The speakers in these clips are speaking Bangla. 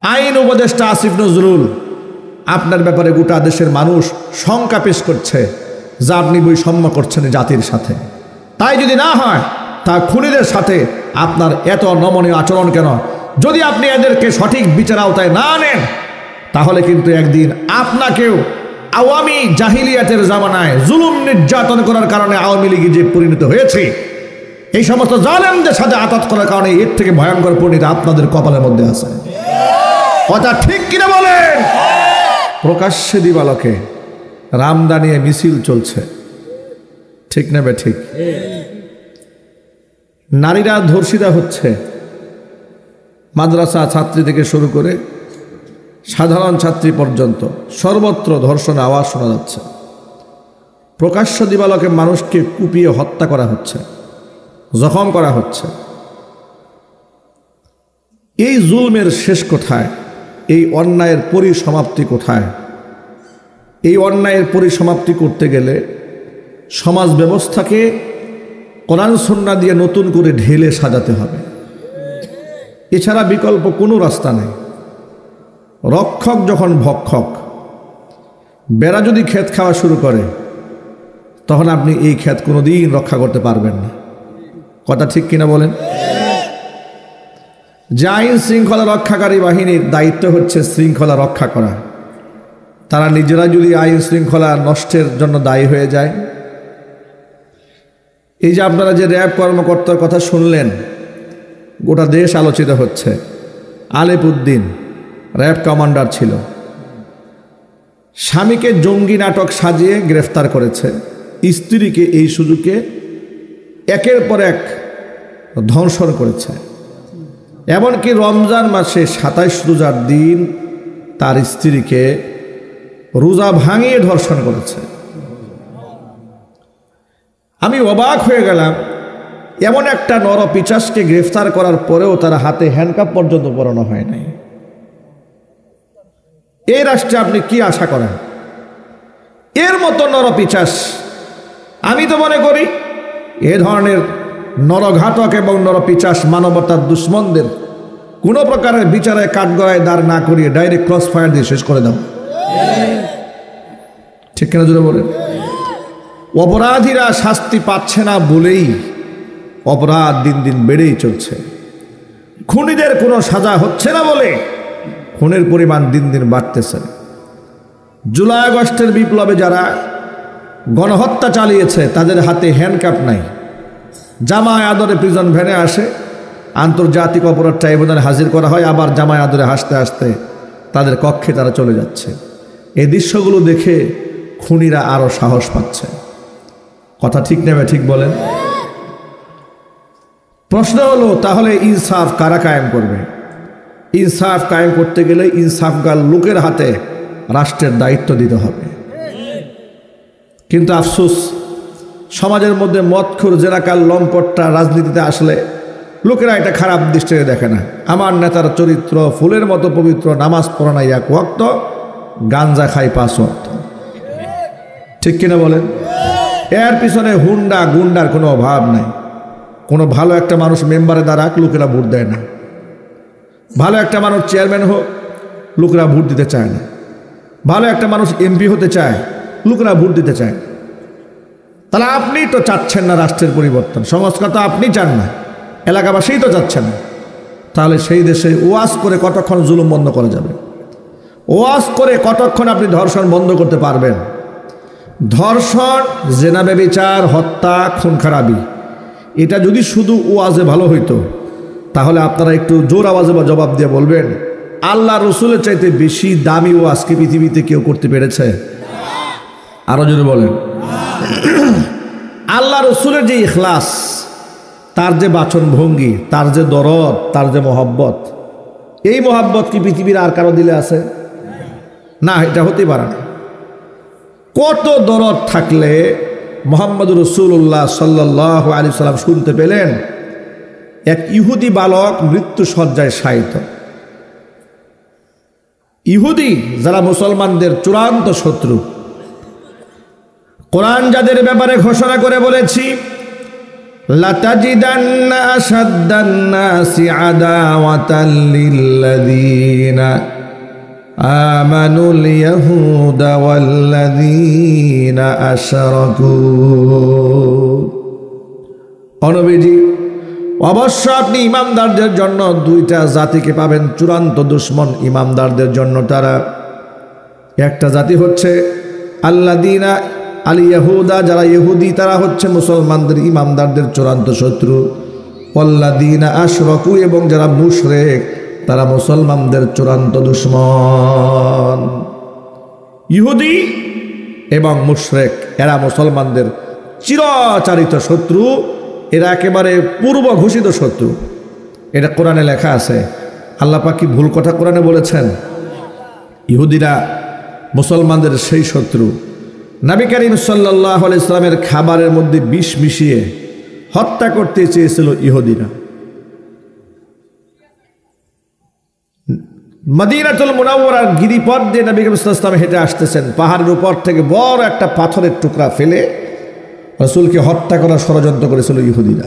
আইন উপদেষ্টা আসিফ নজরুল আপনার ব্যাপারে গোটা দেশের মানুষ শঙ্কা পেশ করছে যা আপনি বৈষম্য করছেন জাতির সাথে। তাই যদি না হয় তা খুনিদের সাথে আপনার এত নমনীয় আচরণ কেন? যদি আপনি এদেরকে সঠিক বিচার আওতায় না আনেন তাহলে কিন্তু একদিন আপনাকেও আওয়ামী জাহিলিয়াতের জামানায় জুলুম নির্যাতন করার কারণে আওয়ামী লীগে যে পরিণত হয়েছে, এই সমস্ত জালেমদের সাথে আঘাত করার কারণে এর থেকে ভয়ঙ্কর পরিণতি আপনাদের কপালের মধ্যে আছে। কথা ঠিক কিনা বলেন? প্রকাশ্যে দিবালোকে রামদা নিয়ে মিছিল চলছে, ঠিক না বে ঠিক? নারীরা ধর্ষিতা হচ্ছে, মাদ্রাসা ছাত্রী থেকে শুরু করে সাধারণ ছাত্রী পর্যন্ত সর্বত্র ধর্ষণের আওয়াজ শোনা যাচ্ছে। প্রকাশ্য দিবালোকে মানুষকে কুপিয়ে হত্যা করা হচ্ছে, জখম করা হচ্ছে। এই জুলমের শেষ কোথায়? এই অন্যায়ের পরিসমাপ্তি কোথায়? এই অন্যায়ের পরিসমাপ্তি করতে গেলে সমাজ ব্যবস্থাকে কোরআন সুন্নাহ দিয়ে নতুন করে ঢেলে সাজাতে হবে। এছাড়া বিকল্প কোনো রাস্তা নেই। রক্ষক যখন ভক্ষক, বেড়া যদি ক্ষেত খাওয়া শুরু করে তখন আপনি এই ক্ষেত কোনোদিন রক্ষা করতে পারবেন না। কথা ঠিক কিনা বলেন? যে আইন শৃঙ্খলা রক্ষাকারী বাহিনীর দায়িত্ব হচ্ছে শৃঙ্খলা রক্ষা করা, তারা নিজেরা যদি আইন শৃঙ্খলা নষ্টের জন্য দায়ী হয়ে যায়, এই যে আপনারা যে র্যাব কর্মকর্তার কথা শুনলেন, গোটা দেশ আলোচিত হচ্ছে। আলেপ উদ্দিন র্যাব কমান্ডার ছিল, স্বামীকে জঙ্গি নাটক সাজিয়ে গ্রেফতার করেছে, স্ত্রীকে এই সুযোগে একের পর এক ধর্ষণ করেছে। এমনকি রমজান মাসে 27 রোজার দিন তার স্ত্রীকে রোজা ভাঙিয়ে ধর্ষণ করেছে। আমি অবাক হয়ে গেলাম, এমন একটা নরপিশাচকে গ্রেফতার করার পরেও তার হাতে হ্যান্ডকাপ পর্যন্ত পরানো হয় নাই। এই রাষ্ট্রে আপনি কি আশা করেন? এর মতো নরপিশাচ, আমি তো মনে করি এ ধরনের নরঘাতক এবং নরপিশাচ মানবতার দুশ্মনদের কোনো প্রকারের বিচারে কাঠগড়ায় দাঁড় না করিয়ে ডাইরেক্ট ক্রস ফায়ার দিয়ে শেষ করে দাও। ঠিক কিনা জুড়ে বলেন? অপরাধীরা শাস্তি পাচ্ছে না বলেই অপরাধ দিন দিন বেড়েই চলছে। খুনিদের কোনো সাজা হচ্ছে না বলে খুনের পরিমাণ দিন দিন বাড়তেছে। জুলাই আগস্টের বিপ্লবে যারা গণহত্যা চালিয়েছে তাদের হাতে হ্যান্ডকাপ নাই, জামায় আদরে প্রিজন ভ্যানে আসে, আন্তর্জাতিক অপরাধ ট্রাইব্যুনালে হাজির করা হয়, আবার জামায় আদরে হাসতে হাসতে তাদের কক্ষে তারা চলে যাচ্ছে। এই দৃশ্যগুলো দেখে খুনিরা আরও সাহস পাচ্ছে। কথা ঠিক নেবে ঠিক বলেন? প্রশ্ন হলো তাহলে ইনসাফ কারা কায়েম করবে? ইনসাফ কায়েম করতে গেলে ইনসাফগার লোকের হাতে রাষ্ট্রের দায়িত্ব দিতে হবে। কিন্তু আফসোস, সমাজের মধ্যে মদখোর জেরাকার লম্পটটা রাজনীতিতে আসলে লোকেরা এটা খারাপ দৃষ্টিতে দেখে না। আমার নেতার চরিত্র ফুলের মতো পবিত্র, নামাজ পড়া নাই 1 ওয়াক্ত, গাঞ্জা খাই 5 ওয়াক্ত। ঠিক কিনা বলেন? এর পিছনে হুন্ডা গুন্ডার কোনো অভাব নাই। কোনো ভালো একটা মানুষ মেম্বারে দাঁড়াক, লোকেরা ভোট দেয় না। ভালো একটা মানুষ চেয়ারম্যান হোক, লোকেরা ভোট দিতে চায় না। ভালো একটা মানুষ এমপি হতে চায়, লোকেরা ভোট দিতে চায় না। তাহলে আপনি তো চাচ্ছেন না রাষ্ট্রের পরিবর্তন, সংস্কার তো আপনি চান না, এলাকাবাসীই তো চাচ্ছেন না। তাহলে সেই দেশে ওয়াজ করে কতক্ষণ জুলুম বন্ধ করা যাবে? ওয়াজ করে কতক্ষণ আপনি ধর্ষণ বন্ধ করতে পারবেন? ধর্ষণ, জেনা, ব্যভিচার, হত্যা, খুন খারাপি, এটা যদি শুধু ওয়াজে ভালো হইতো তাহলে আপনারা একটু জোর আওয়াজে বা জবাব দিয়ে বলবেন, আল্লাহ রসুলের চাইতে বেশি দামি ওয়াজ কি পৃথিবীতে কেউ করতে পেরেছে? আরো জোরে বলেন। আল্লাহ রসুলের যে ইখলাস, তার যে বাচন ভঙ্গি, তার যে দরদ, তার যে মোহাব্বত, এই মোহাব্বত কি পৃথিবীর আর কারো দিলে আছে? না, এটা হতেই পারে না। কত দরদ থাকলে মুহাম্মদ রাসূলুল্লাহ সাল্লাল্লাহু আলাইহি সাল্লাম শুনতে পেলেন এক ইহুদি বালক মৃত্যু শয্যায় শায়িত। ইহুদি যারা মুসলমানদের চূড়ান্ত শত্রু, কোরআন যাদের ব্যাপারে ঘোষণা করে বলেছি লাতাজিদান্না আশাদ্দান-নাসি আদাওয়াতাল লিল্লাযীনা আমানুল ইয়াহুদা ওয়াল্লাযীনা আশরাকু। নবীজি, অবশ্য আপনি ইমানদারদের জন্য দুইটা জাতিকে পাবেন চূড়ান্ত দুশমন ইমানদারদের জন্য। তারা একটা জাতি হচ্ছে আল্লাযীনা আল ইয়াহুদা, যারা ইহুদি, তারা হচ্ছে মুসলমানদের ইমানদারদের চূড়ান্ত শত্রু। ওয়াল্লাযীনা আশরাকু, এবং যারা মুশরিক তারা মুসলমানদের চূড়ান্ত দুশমন। ইহুদি এবং মুশরিক এরা মুসলমানদের চিরাচরিত শত্রু, এরা একেবারে পূর্ব ঘোষিত শত্রু। এটা কোরআনে লেখা আছে। আল্লাহ পাক কি ভুল কথা কোরআনে বলেছেন? ইহুদিরা মুসলমানদের সেই শত্রু। নবী করিম সাল্লাল্লাহু আলাইহি সাল্লামের খাবারের মধ্যে বিষ মিশিয়ে হত্যা করতে চেয়েছিল ইহুদিরা। মদিনাতুল মুনাওয়ারার গিরিপথ দিয়ে নবী করিম সাল্লাল্লাহু আলাইহি ওয়াসাল্লাম হেঁটে আসতেছেন। পাহাড়ের উপর থেকে বড় একটা পাথরের টুকরা ফেলে রাসূলকে হত্যা করার ষড়যন্ত্র করেছিল ইহুদিরা।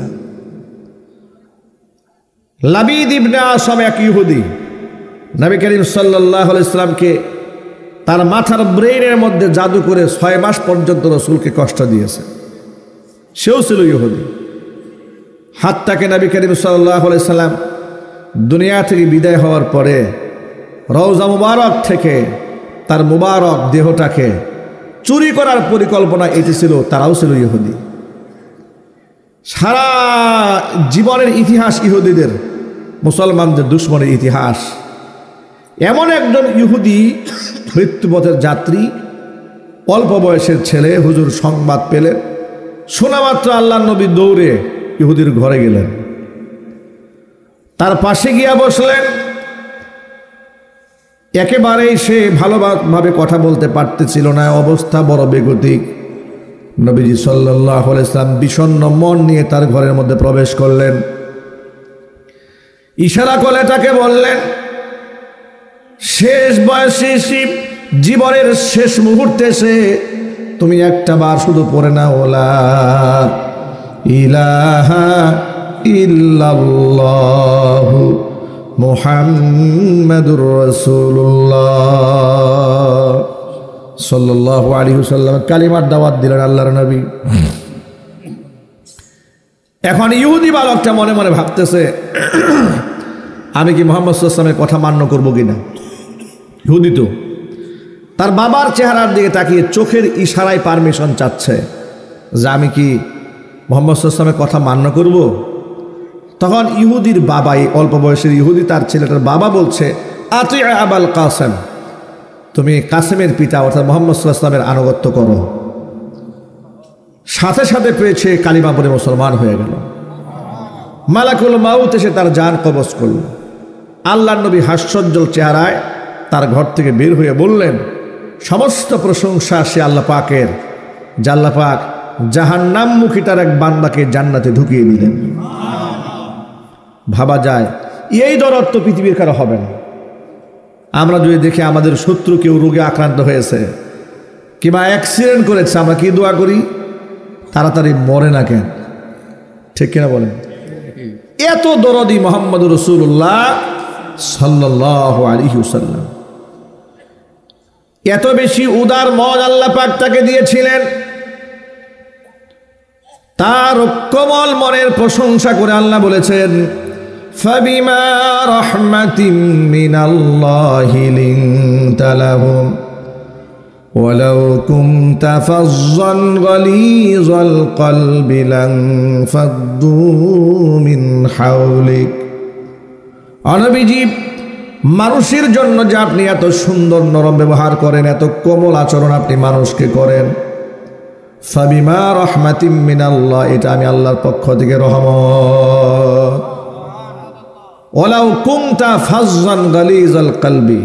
লাবিদ ইবনে আসাম, এক ইহুদি, নবী করিম সাল্লাল্লাহু আলাইহি সাল্লামকে তার মাথার ব্রেইনের মধ্যে জাদু করে 6 মাস পর্যন্ত রাসূলকে কষ্ট দিয়েছে। সেও ছিল ইহুদি। হাত্তাকে নবী করিম সাল্লাল্লাহু আলাইহি সাল্লাম দুনিয়া থেকে বিদায় হওয়ার পরে রওজা মুবারক থেকে তার মুবারক দেহটাকে চুরি করার পরিকল্পনা এটি ছিল। তারাও ছিল ইহুদি। সারা জীবনের ইতিহাস ইহুদিদের, মুসলমানদের দুশমনের ইতিহাস। এমন একজন ইহুদি মৃত্যুপথের যাত্রী, অল্প বয়সের ছেলে, হুজুর সংবাদ পেলেন। শোনা মাত্র আল্লাহর নবী দৌড়ে ইহুদির ঘরে গেলেন, তার পাশে গিয়া বসলেন। একেবারেই সে ভালোভাবে কথা বলতে পারতেছিল না, অবস্থা বড় বেগতিক। নবীজি সাল্লাল্লাহু আলাইহি সাল্লাম বিষণ্ণ মন নিয়ে তার ঘরের মধ্যে প্রবেশ করলেন। ইশারা করে তাকে বললেন, শেষ বয়সে জীবনের শেষ মুহূর্তে এসে তুমি একটা বার শুধু পড়ে না, ওলা ইলাহা ইল্লাল্লাহু মুহাম্মাদুর রাসূলুল্লাহ সাল্লাল্লাহু আলাইহি ওয়াসাল্লাম কালিমার দাওয়াত দিলেন আল্লাহর নবী। এখন ইহুদি বালকটা মনে মনে ভাবতেছে, আমি কি মুহাম্মদ সাল্লাল্লাহু আলাইহি ওয়াসাল্লামের কথা মান্য করবো কিনা। ইহুদি তো তার বাবার চেহারার দিকে তাকিয়ে চোখের ইশারায় পারমিশন চাচ্ছে যে আমি কি মুহাম্মদ সাল্লাল্লাহু আলাইহি ওয়াসাল্লামের কথা মান্য করব। তখন ইহুদির বাবাই, অল্প বয়সের ইহুদি, তার ছেলেটার বাবা বলছে, আতি আবাল কাসেম, তুমি কাসেমের পিতা অর্থাৎ মুহাম্মদ সাল্লাল্লাহু আলাইহি ওয়াসাল্লামের আনুগত্য করো। সাথে সাথে পেয়েছে কালিমা পড়ে মুসলমান হয়ে গেল। মালাকুল মাউত এসে তার জান কবজ করল। আল্লাহর নবী হাস্যোজ্জ্বল চেহারায় তার ঘর থেকে বের হয়ে বললেন, সমস্ত প্রশংসা সে আল্লাহ পাকের, যে আল্লাহ পাক জাহান্নামমুখী তার এক বান্দাকে জান্নাতে ঢুকিয়ে দিলেন। ভাবা যায় এই দরদ তো পৃথিবীর কারো হবে না। আমরা যদি দেখি আমাদের শত্রু কেউ রোগে আক্রান্ত হয়েছে কিংবা অ্যাক্সিডেন্ট করেছে, আমরা কি দোয়া করি? তাড়াতাড়ি মরে না কেন, ঠিক কিনা বলেন? এত দরদি মুহাম্মদুর রাসূলুল্লাহ সাল্লাল্লাহু আলাইহি ওয়াসাল্লাম, এত বেশি উদার মন আল্লাহ পাক তাকে দিয়েছিলেন। তার কোমল মনের প্রশংসা করে আল্লাহ বলেছেন, ফাবিমা রাহমাতিম মিনাল্লাহি লিনতা লাহুম ওয়ালাউ কুনতা ফাজ্জান গালিযাল কলবি লানফাদ্দু মিন হাওলিক। নবীজি, মানুষের জন্য যে আপনি এত সুন্দর নরম ব্যবহার করেন, এত কোমল আচরণ আপনি মানুষকে করেন, ফাবিমা রাহমাতিম মিনাল্লাহ, এটা আমি আল্লাহর পক্ষ থেকে রহমত। ওয়ালাউ কুনতা ফাজ্জান গালিযাল কলবি,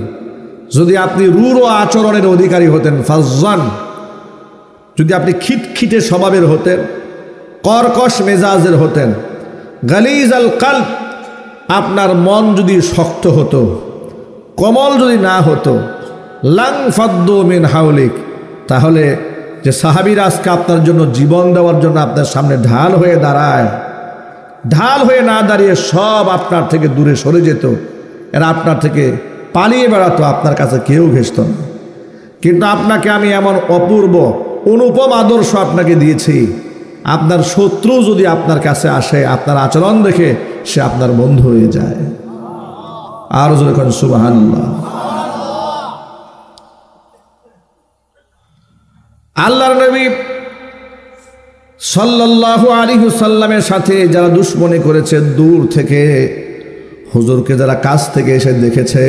যদি আপনি রূঢ় আচরণের অধিকারী হতেন, ফাজ্জান, যদি আপনি খিটখিটে স্বভাবের হতেন, কর্কশ মেজাজের হতেন, গালিযাল কলব, আপনার মন যদি শক্ত হতো, কোমল যদি না হতো, লানফাদ্দু মিন হাওলিক, তাহলে যে সাহাবীরা আজকে আপনার জন্য জীবন দেওয়ার জন্য আপনার সামনে ঢাল হয়ে দাঁড়ায়, ঢাল হয়ে না দাঁড়িয়ে সব আপনার থেকে দূরে সরে যেত, এরা আপনার থেকে পালিয়ে বেড়াতো, আপনার কাছে কেউ ঘেঁষত না। কিন্তু আপনাকে আমি এমন অপূর্ব অনুপম আদর্শ আপনাকে দিয়েছি, আপনার শত্রু যদি আপনার কাছে আসে আপনার আচরণ দেখে সে আপনার বন্ধু হয়ে যায়। আর যখন সুবহানাল্লাহ। আল্লাহর নবী সাল্লাল্লাহু আলাইহি ওয়াসাল্লামের সাথে যারা দুশমনি করেছে, দূর থেকে হুজুরকে যারা কাছ থেকে এসে দেখেছে,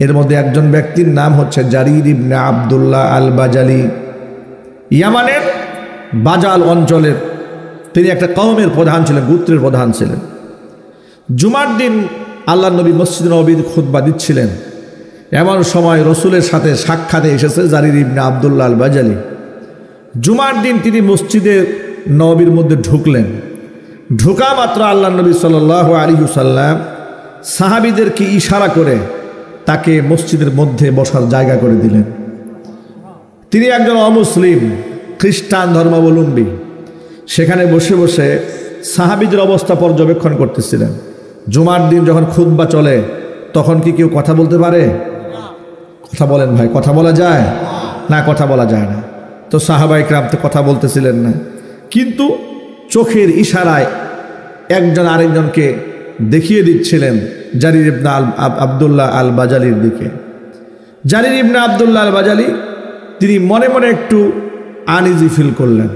এর মধ্যে একজন ব্যক্তির নাম হচ্ছে জারির ইবনে আব্দুল্লাহ আল বাজালি। ইয়ামানের বাজাল অঞ্চলের তিনি একটা কওমের প্রধান ছিলেন, গোত্রের প্রধান ছিলেন। জুমার দিন আল্লাহর নবী মসজিদে নববীতে খুতবা দিচ্ছিলেন, এমন সময় রসুলের সাথে সাক্ষাতে এসেছে জারির ইবনে আব্দুল্লাহ আল বাজালি। জুমার দিন তিনি মসজিদে নববীর মধ্যে ঢুকলেন। ঢোকা মাত্র আল্লাহর নবী সাল্লাল্লাহু আলাইহি ওয়াসাল্লাম সাহাবীদেরকে ইশারা করে তাকে মসজিদের মধ্যে বসার জায়গা করে দিলেন। তিনি একজন অমুসলিম খ্রিস্টান ধর্মাবলম্বী, সেখানে বসে বসে সাহাবীদের অবস্থা পর্যবেক্ষণ করতেছিলেন। জুমার দিন যখন খুতবা চলে তখন কি কেউ কথা বলতে পারে? কথা বলেন ভাই, কথা বলা যায় না? কথা বলা যায় না। তো সাহাবায়ে কেরাম তো কথা বলতেছিলেন না, কিন্তু চোখের ইশারায় একজন আরেকজনকে দেখিয়ে দিচ্ছিলেন জারির ইবনে আব্দুল্লাহ আল বাজালির দিকে। জারির ইবনে আব্দুল্লাহ আল বাজালি তিনি মনে মনে একটু আনইজি ফিল করলেন,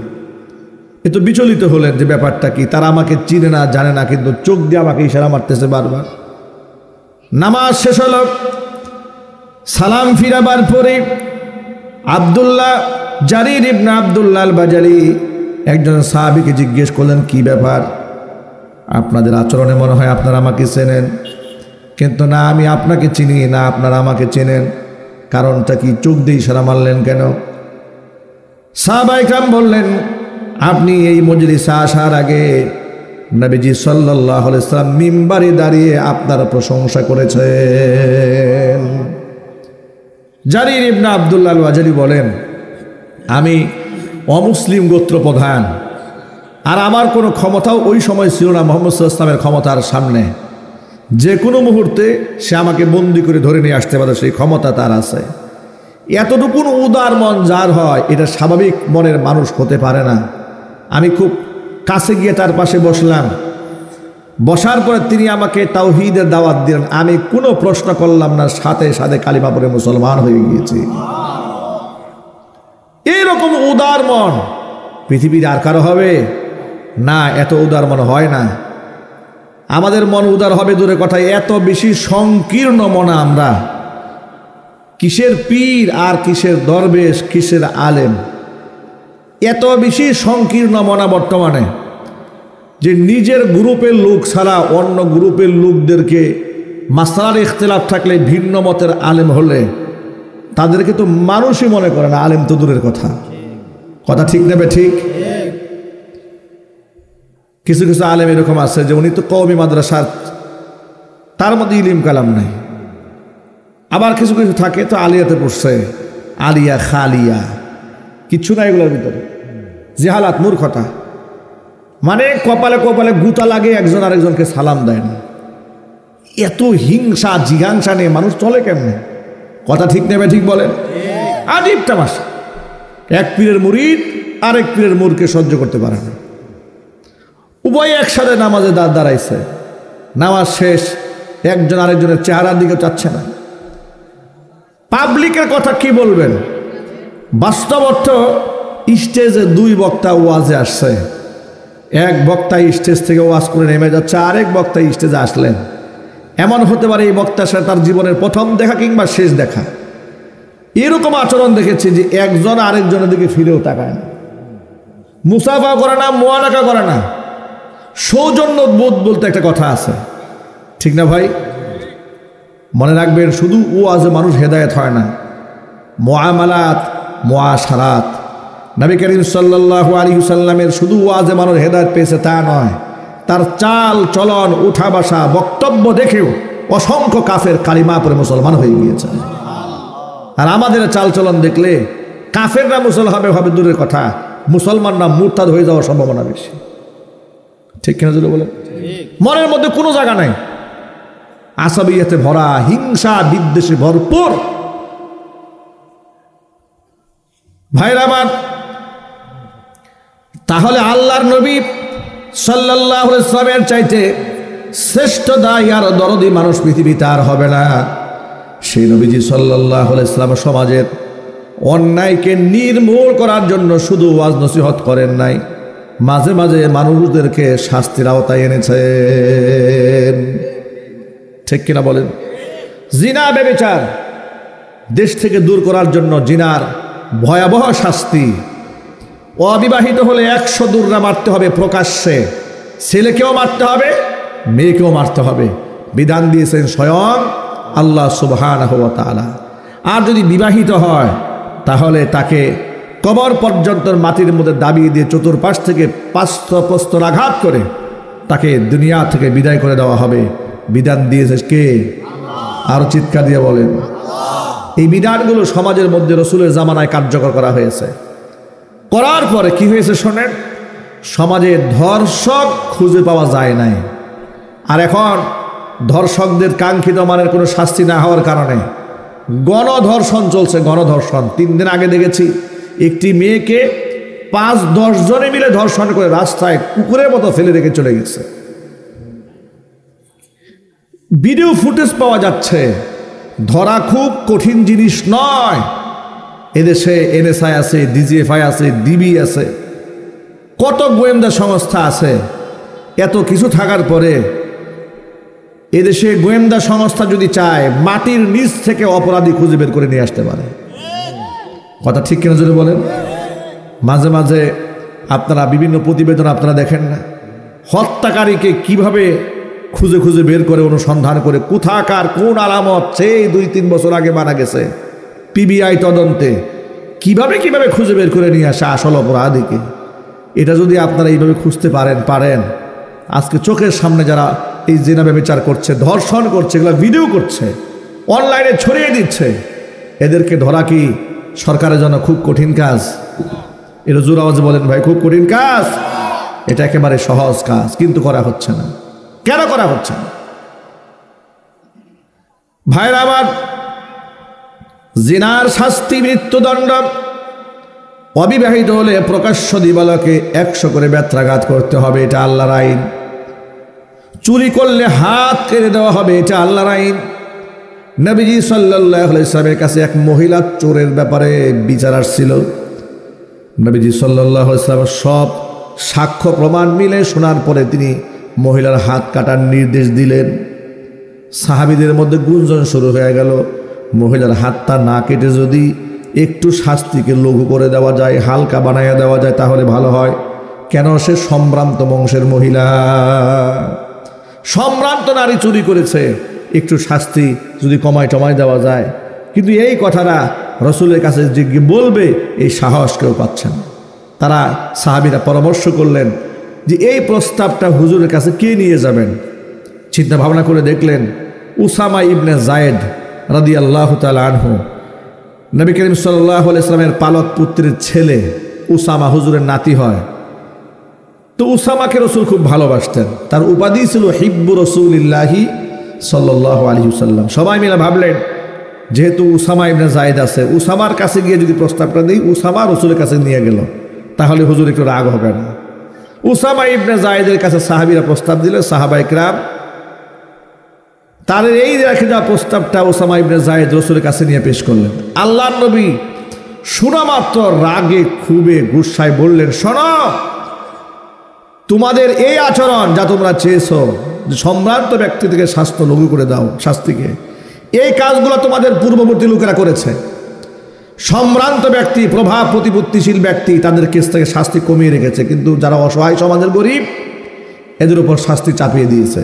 একটু বিচলিত হলেন যে ব্যাপারটা কি, তারা আমাকে চিনে না জানে না, কিন্তু চোখ দিয়ে আমাকে ইশারা মারতেছে বারবার। নামাজ শেষ হল, সালাম ফিরাবার পরে আব্দুল্লাহ জারির ইবনে আব্দুল্লাহ আল বাজালি একজন সাহাবীকে জিজ্ঞেস করলেন, কি ব্যাপার, আপনাদের আচরণে মনে হয় আপনারা আমাকে চেনেন, কিন্তু না আমি আপনাকে চিনি না আপনারা আমাকে চেনেন, কারণটা কি, চোখ দিয়ে ইশারা মারলেন কেন? সাহাবায়ে কেরাম বললেন, আপনি এই মজলিসে আসার আগে নবীজি সাল্লাল্লাহু আলাইহি ওয়াসাল্লাম মিম্বারে দাঁড়িয়ে আপনার প্রশংসা করেছেন। জারির ইবনে আব্দুল্লাহ আল বাজালি বলেন, আমি অমুসলিম গোত্র প্রধান, আর আমার কোনো ক্ষমতাও ওই সময় ছিল না মুহাম্মদ সাল্লাল্লাহু আলাইহি ওয়াসাল্লামের ক্ষমতার সামনে। যে কোনো মুহূর্তে সে আমাকে বন্দি করে ধরে নিয়ে আসতে পারে, সেই ক্ষমতা তার আছে। এতটুকু উদার মন যার হয়, এটা স্বাভাবিক মনের মানুষ হতে পারে না। আমি খুব কাছে গিয়ে তার পাশে বসলাম, বসার পরে তিনি আমাকে তাওহীদের দাওয়াত দিলেন, আমি কোনো প্রশ্ন করলাম না, সাথে সাথে কালিমা পড়ে মুসলমান হয়ে গিয়েছি। এইরকম উদার মন পৃথিবীর আর কারো হবে না? এত উদার মন হয় না। আমাদের মন উদার হবে দূরে কথা, এত বেশি সংকীর্ণ মনা আমরা। কিসের পীর আর কিসের দরবেশ, কিসের আলেম, এত বেশি সংকীর্ণ মনা বর্তমানে যে নিজের গ্রুপের লোক ছাড়া অন্য গ্রুপের লোকদেরকে মাসলার ইখতিলাফ থাকলে ভিন্ন মতের আলেম হলে তাদেরকে তো মানুষই মনে করে না, আলেম তো দূরের কথা। কথা ঠিক নেবে ঠিক? কিছু কিছু আলেম এরকম আছে যে উনি তো কওমি মাদ্রাসার, তার মধ্যে ইলিম কালাম নাই। আবার কিছু কিছু থাকে তো আলিয়াতে পড়ছে, আলিয়া খালিয়া, কিচ্ছু নাই এগুলোর ভিতরে, জেহালাত, মূর্খতা। মানে কপালে কপালে গুতা লাগে, একজন আরেকজনকে সালাম দেয় না। এত হিংসা জিঘাংসা নিয়ে মানুষ চলে কেমনে? কথা ঠিক নেবে ঠিক বলেন? আজীব তামাশা। এক পীরের মুরিদ আরেক পীরের মুরকে সহ্য করতে পারে না, উভয় একসাথে নামাজে দাঁড়াইছে, নামাজ শেষ, একজন আরেকজনের চেহারার দিকে চাচ্ছে না। পাবলিকের কথা কি বলবেন? বাস্তব অর্থ স্টেজে দুই বক্তা ওয়াজে আসছে, এক বক্তা স্টেজ থেকে ওয়াজ করে নেমে যাচ্ছে, আরেক বক্তা স্টেজে আসলেন। এমন হতে পারে এই বক্তার সাথে তার জীবনের প্রথম দেখা কিংবা শেষ দেখা। এরকম আচরণ দেখেছি যে একজন আরেকজনের দিকে ফিরেও তাকায় না, মুসাফা করে না, মুআনাকা করে না। সৌজন্য বোধ বলতে একটা কথা আছে, ঠিক না ভাই? মনে রাখবেন, শুধু ওয়াজে মানুষ হেদায়েত হয় না, মুআমালাত, মুআশারাত। নবী করিম সাল্লাল্লাহু আলাইহি ওয়াসাল্লামের শুধু ওয়াজে মানুষ হেদায়েত পেয়েছে তা নয়, তার চাল চলন, উঠা বসা, বক্তব্য দেখেও অসংখ্য কাফের কালিমা পড়ে মুসলমান হয়ে গিয়েছে। আর আমাদের চাল চলন দেখলে কাফেররা মুসলমান হবে দূরের কথা, মুসলমানরা মুরতাদ হয়ে যাওয়ার সম্ভাবনা বেশি। ঠিক কিনা যদি বলেন? মনের মধ্যে কোনো জায়গা নাই, আসাবিয়াতে ভরা, হিংসা বিদ্বেষে ভরপুর। ভাইরা আমার, তাহলে আল্লাহর নবী সাল্লাল্লাহু আলাইহি ওয়াসাল্লামের চাইতে শ্রেষ্ঠ দায়ী আর দরদি মানুষ পৃথিবীতে আর হবে না। সেই নবীজি সাল্লাল্লাহু আলাইহি ওয়াসাল্লাম সমাজের অন্যায়কে নির্মূল করার জন্য শুধু ওয়াজ নসিহত করেন নাই, মাঝে মাঝে মানুষদেরকে শাস্তির আওতায় এনেছেন। ঠিক কিনা বলেন? জিনা ব্যভিচার দেশ থেকে দূর করার জন্য জিনার ভয়াবহ শাস্তি। অবিবাহিত হলে 100 দূররা মারতে হবে প্রকাশ্যে, ছেলেকেও মারতে হবে, মেয়েকেও মারতে হবে, বিধান দিয়েছেন স্বয়ং আল্লাহ সুবহানাহু ওয়া তাআলা। আর যদি বিবাহিত হয় তাহলে তাকে কবর পর্যন্ত মাটির মধ্যে দাবিয়ে দিয়ে চতুর্পাশ থেকে 500 প্রস্তর আঘাত করে তাকে দুনিয়া থেকে বিদায় করে দেওয়া হবে। বিধান দিয়েছে কে? আরো চিৎকার দিয়ে বলেন। এই বিধানগুলো সমাজের মধ্যে রসুলের জামানায় কার্যকর করা হয়েছে। করার পরে কি হয়েছে শোনেন, সমাজে ধর্ষক খুঁজে পাওয়া যায় নাই। আর এখন ধর্ষকদের কাঙ্ক্ষিত মানের কোনো শাস্তি না হওয়ার কারণে গণধর্ষণ চলছে। গণধর্ষণ 3 দিন আগে দেখেছি একটি মেয়েকে 5-10 জনে মিলে ধর্ষণ করে রাস্তায় কুকুরের মতো ফেলে রেখে চলে গেছে। ভিডিও ফুটেজ পাওয়া যাচ্ছে। ধরা খুব কঠিন জিনিস নয়। এদেশে এনএসআই আছে, ডিজিএফআই আছে, ডিবি আছে, কত গোয়েন্দা সংস্থা আছে। এত কিছু থাকার পরে এদেশে গোয়েন্দা সংস্থা যদি চায় মাটির নিচ থেকে অপরাধী খুঁজে বের করে নিয়ে আসতে পারে। কথা ঠিক কিনা যদি বলেন? মাঝে মাঝে আপনারা বিভিন্ন প্রতিবেদন আপনারা দেখেন না, হত্যাকারীকে কিভাবে খুঁজে খুঁজে বের করে অনুসন্ধান করে কোথাকার কোন আলামত সেই 2-3 বছর আগে মারা গেছে, পিবিআই তদন্তে কিভাবে কিভাবে খুঁজে বের করে নিয়ে আসা আসল অপরাধীকে। এটা যদি আপনারা এইভাবে খুঁজতে পারেন, আজকে চোখের সামনে যারা এই জিনা ব্যভিচার করছে, ধর্ষণ করছে, এগুলো ভিডিও করছে, অনলাইনে ছড়িয়ে দিচ্ছে, এদেরকে ধরা কি সরকারের জন্য খুব কঠিন কাজ? এটা জোর আওয়াজে বলেন ভাই, খুব কঠিন কাজ? এটা একেবারে সহজ কাজ, কিন্তু করা হচ্ছে না। কেন করা হচ্ছে না? ভাইরা আমার, জিনার শাস্তি মৃত্যুদণ্ড। অবিবাহিত হলে প্রকাশ্য দিবালকে 100 করে ব্যত্রাঘাত করতে হবে, এটা আল্লাহর আইন। চুরি করলে হাত কেটে দেওয়া হবে, এটা আল্লাহর আইন। নবীজি সাল্লাল্লাহু আলাইহি ওয়াসাল্লামের কাছে এক মহিলা চোরের ব্যাপারে বিচার আসছিল। নবীজি সাল্লাল্লাহু আলাইহি ওয়াসাল্লাম সব সাক্ষ্য প্রমাণ মিলে শোনার পরে তিনি মহিলার হাত কাটার নির্দেশ দিলেন। সাহাবীদের মধ্যে গুঞ্জন শুরু হয়ে গেল, মহিলার হাতটা না কেটে যদি একটু শাস্তিকে লঘু করে দেওয়া যায়, হালকা বানাইয়া দেওয়া যায় তাহলে ভালো হয়। কেন? সে সম্ভ্রান্ত বংশের মহিলা, সম্ভ্রান্ত নারী চুরি করেছে, একটু শাস্তি যদি কমায় টমায় দেওয়া যায়। কিন্তু এই কথাটা রসুলের কাছে যে বলবে এই সাহস কেউ পাচ্ছে না। তারা সাহাবীরা পরামর্শ করলেন যে এই প্রস্তাবটা হুজুরের কাছে কে নিয়ে যাবেন। চিন্তা ভাবনা করে দেখলেন উসামা ইবনে জায়েদ রাদিয়াল্লাহু তাআলা আনহু, নবী করিম সাল্লাল্লাহু আলাইহি ওয়াসাল্লামের পালক পুত্রের ছেলে উসামা হুজুরের নাতি হয়। তো উসামাকে রসুল খুব ভালোবাসতেন, তার উপাধি ছিল হিব্বু রাসূলিল্লাহি সাল্লাল্লাহু আলাইহি ওয়াসাল্লাম। সবাই মিলে ভাবলেন যেহেতু উসামা ইবনে জায়েদ আছে, উসামার কাছে গিয়ে যদি প্রস্তাবটা দিই, উসামা রসুলের কাছে নিয়ে গেল, তাহলে হুজুর একটু রাগ হবে না। উসামা ইবনে জায়েদের কাছে সাহাবীরা প্রস্তাব দিলে, সাহাবায়ে কেরাম তাদের এই রেখে যাওয়া প্রস্তাবটা উসামা ইবনে জায়েদ রসুলের কাছে নিয়ে পেশ করলেন। আল্লাহর নবী শোনা মাত্র রাগে খুবে গুসায় বললেন, শোনো, তোমাদের এই আচরণ যা তোমরা চেয়েছো, সম্ভ্রান্ত ব্যক্তি থেকে শাস্তি লঘু করে দাও শাস্তিকে, এই কাজগুলো তোমাদের পূর্ববর্তী লোকেরা করেছে। সম্ভ্রান্ত ব্যক্তি, প্রভাব প্রতিপত্তিশীল ব্যক্তি, তাদের কেস থেকে শাস্তি কমিয়ে রেখেছে, কিন্তু যারা অসহায় সমাজের গরিব এদের উপর শাস্তি চাপিয়ে দিয়েছে,